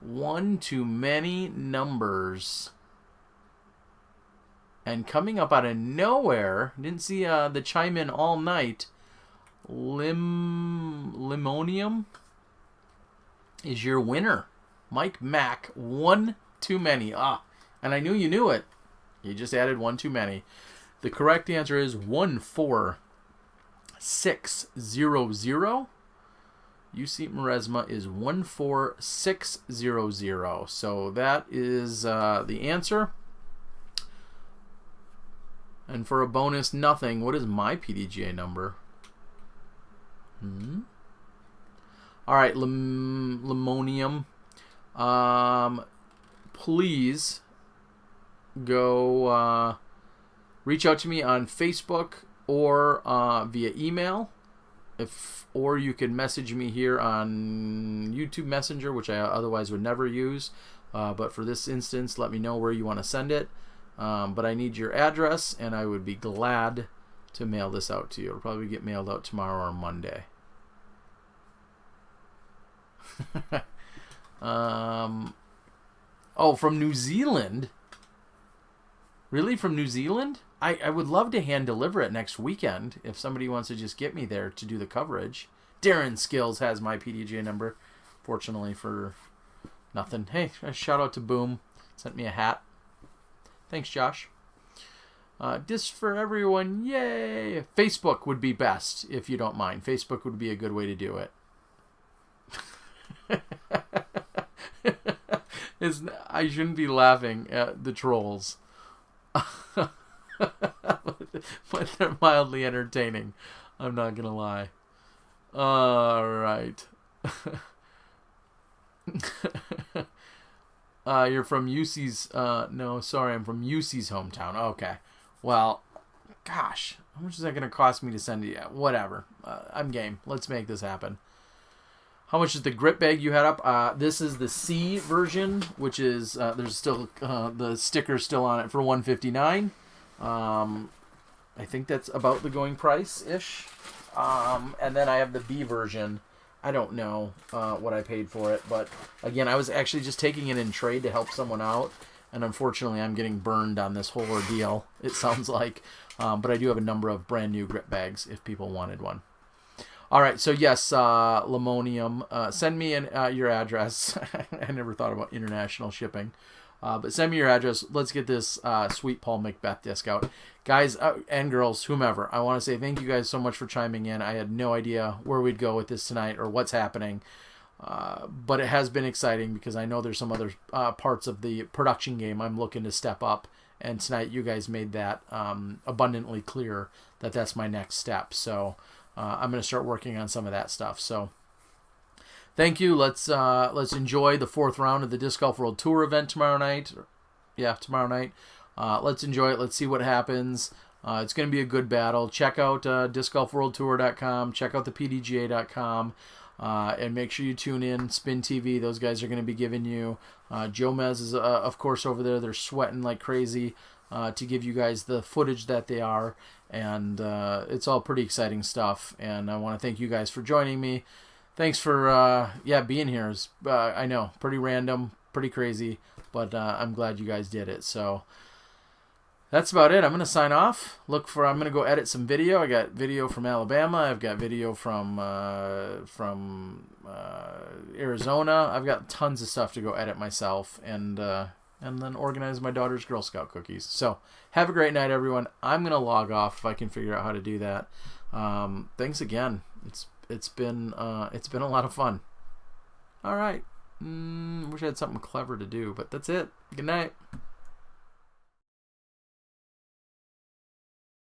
One too many numbers. And coming up out of nowhere, didn't see the chime in all night, Limonium is your winner. Mike Mack, one too many. And I knew you knew it. You just added one too many. The correct answer is 14600. UC Maresma is 14600. So that is the answer. And for a bonus nothing, what is my PDGA number? All right, Limonium. Please go reach out to me on Facebook or via email. Or you can message me here on YouTube Messenger, which I otherwise would never use. But for this instance, let me know where you want to send it. But I need your address, and I would be glad to mail this out to you. It'll probably get mailed out tomorrow or Monday. Oh, from New Zealand? Really, from New Zealand? I would love to hand deliver it next weekend if somebody wants to just get me there to do the coverage. Darren Skills has my PDGA number. Fortunately for nothing. Hey, a shout out to Boom. Sent me a hat. Thanks, Josh. Disc for everyone. Yay! Facebook would be best, if you don't mind. Facebook would be a good way to do it. I shouldn't be laughing at the trolls. But they're mildly entertaining. I'm not going to lie. All right. You're from UC's... no, sorry, I'm from UC's hometown. Okay. Well, gosh. How much is that going to cost me to send you? Whatever. I'm game. Let's make this happen. How much is the grip bag you had up? This is the C version, which is... there's still... the sticker's still on it for $159. I think that's about the going price-ish. And then I have the B version. I don't know what I paid for it, but again, I was actually just taking it in trade to help someone out, and unfortunately, I'm getting burned on this whole ordeal, it sounds like. But I do have a number of brand new grip bags if people wanted one. All right, so yes, Limonium, send me your address. I never thought about international shipping. But send me your address. Let's get this sweet Paul Macbeth disc out. Guys and girls, whomever, I want to say thank you guys so much for chiming in. I had no idea where we'd go with this tonight or what's happening. But it has been exciting because I know there's some other parts of the production game I'm looking to step up. And tonight you guys made that abundantly clear that that's my next step. So I'm going to start working on some of that stuff. So thank you. Let's enjoy the fourth round of the Disc Golf World Tour event tomorrow night. Yeah, tomorrow night. Let's enjoy it. Let's see what happens. It's going to be a good battle. Check out discgolfworldtour.com. Check out the PDGA.com. And make sure you tune in. Spin TV. Those guys are going to be giving you. Joe Mez is, of course, over there. They're sweating like crazy to give you guys the footage that they are. And it's all pretty exciting stuff. And I want to thank you guys for joining me. Thanks for being here. It's, I know, pretty random, pretty crazy, but I'm glad you guys did it. So that's about it. I'm going to sign off. I'm going to go edit some video. I got video from Alabama. I've got video from Arizona. I've got tons of stuff to go edit myself and then organize my daughter's Girl Scout cookies. So have a great night, everyone. I'm going to log off if I can figure out how to do that. Thanks again. It's been a lot of fun. All right. Wish I had something clever to do, but that's it. Good night.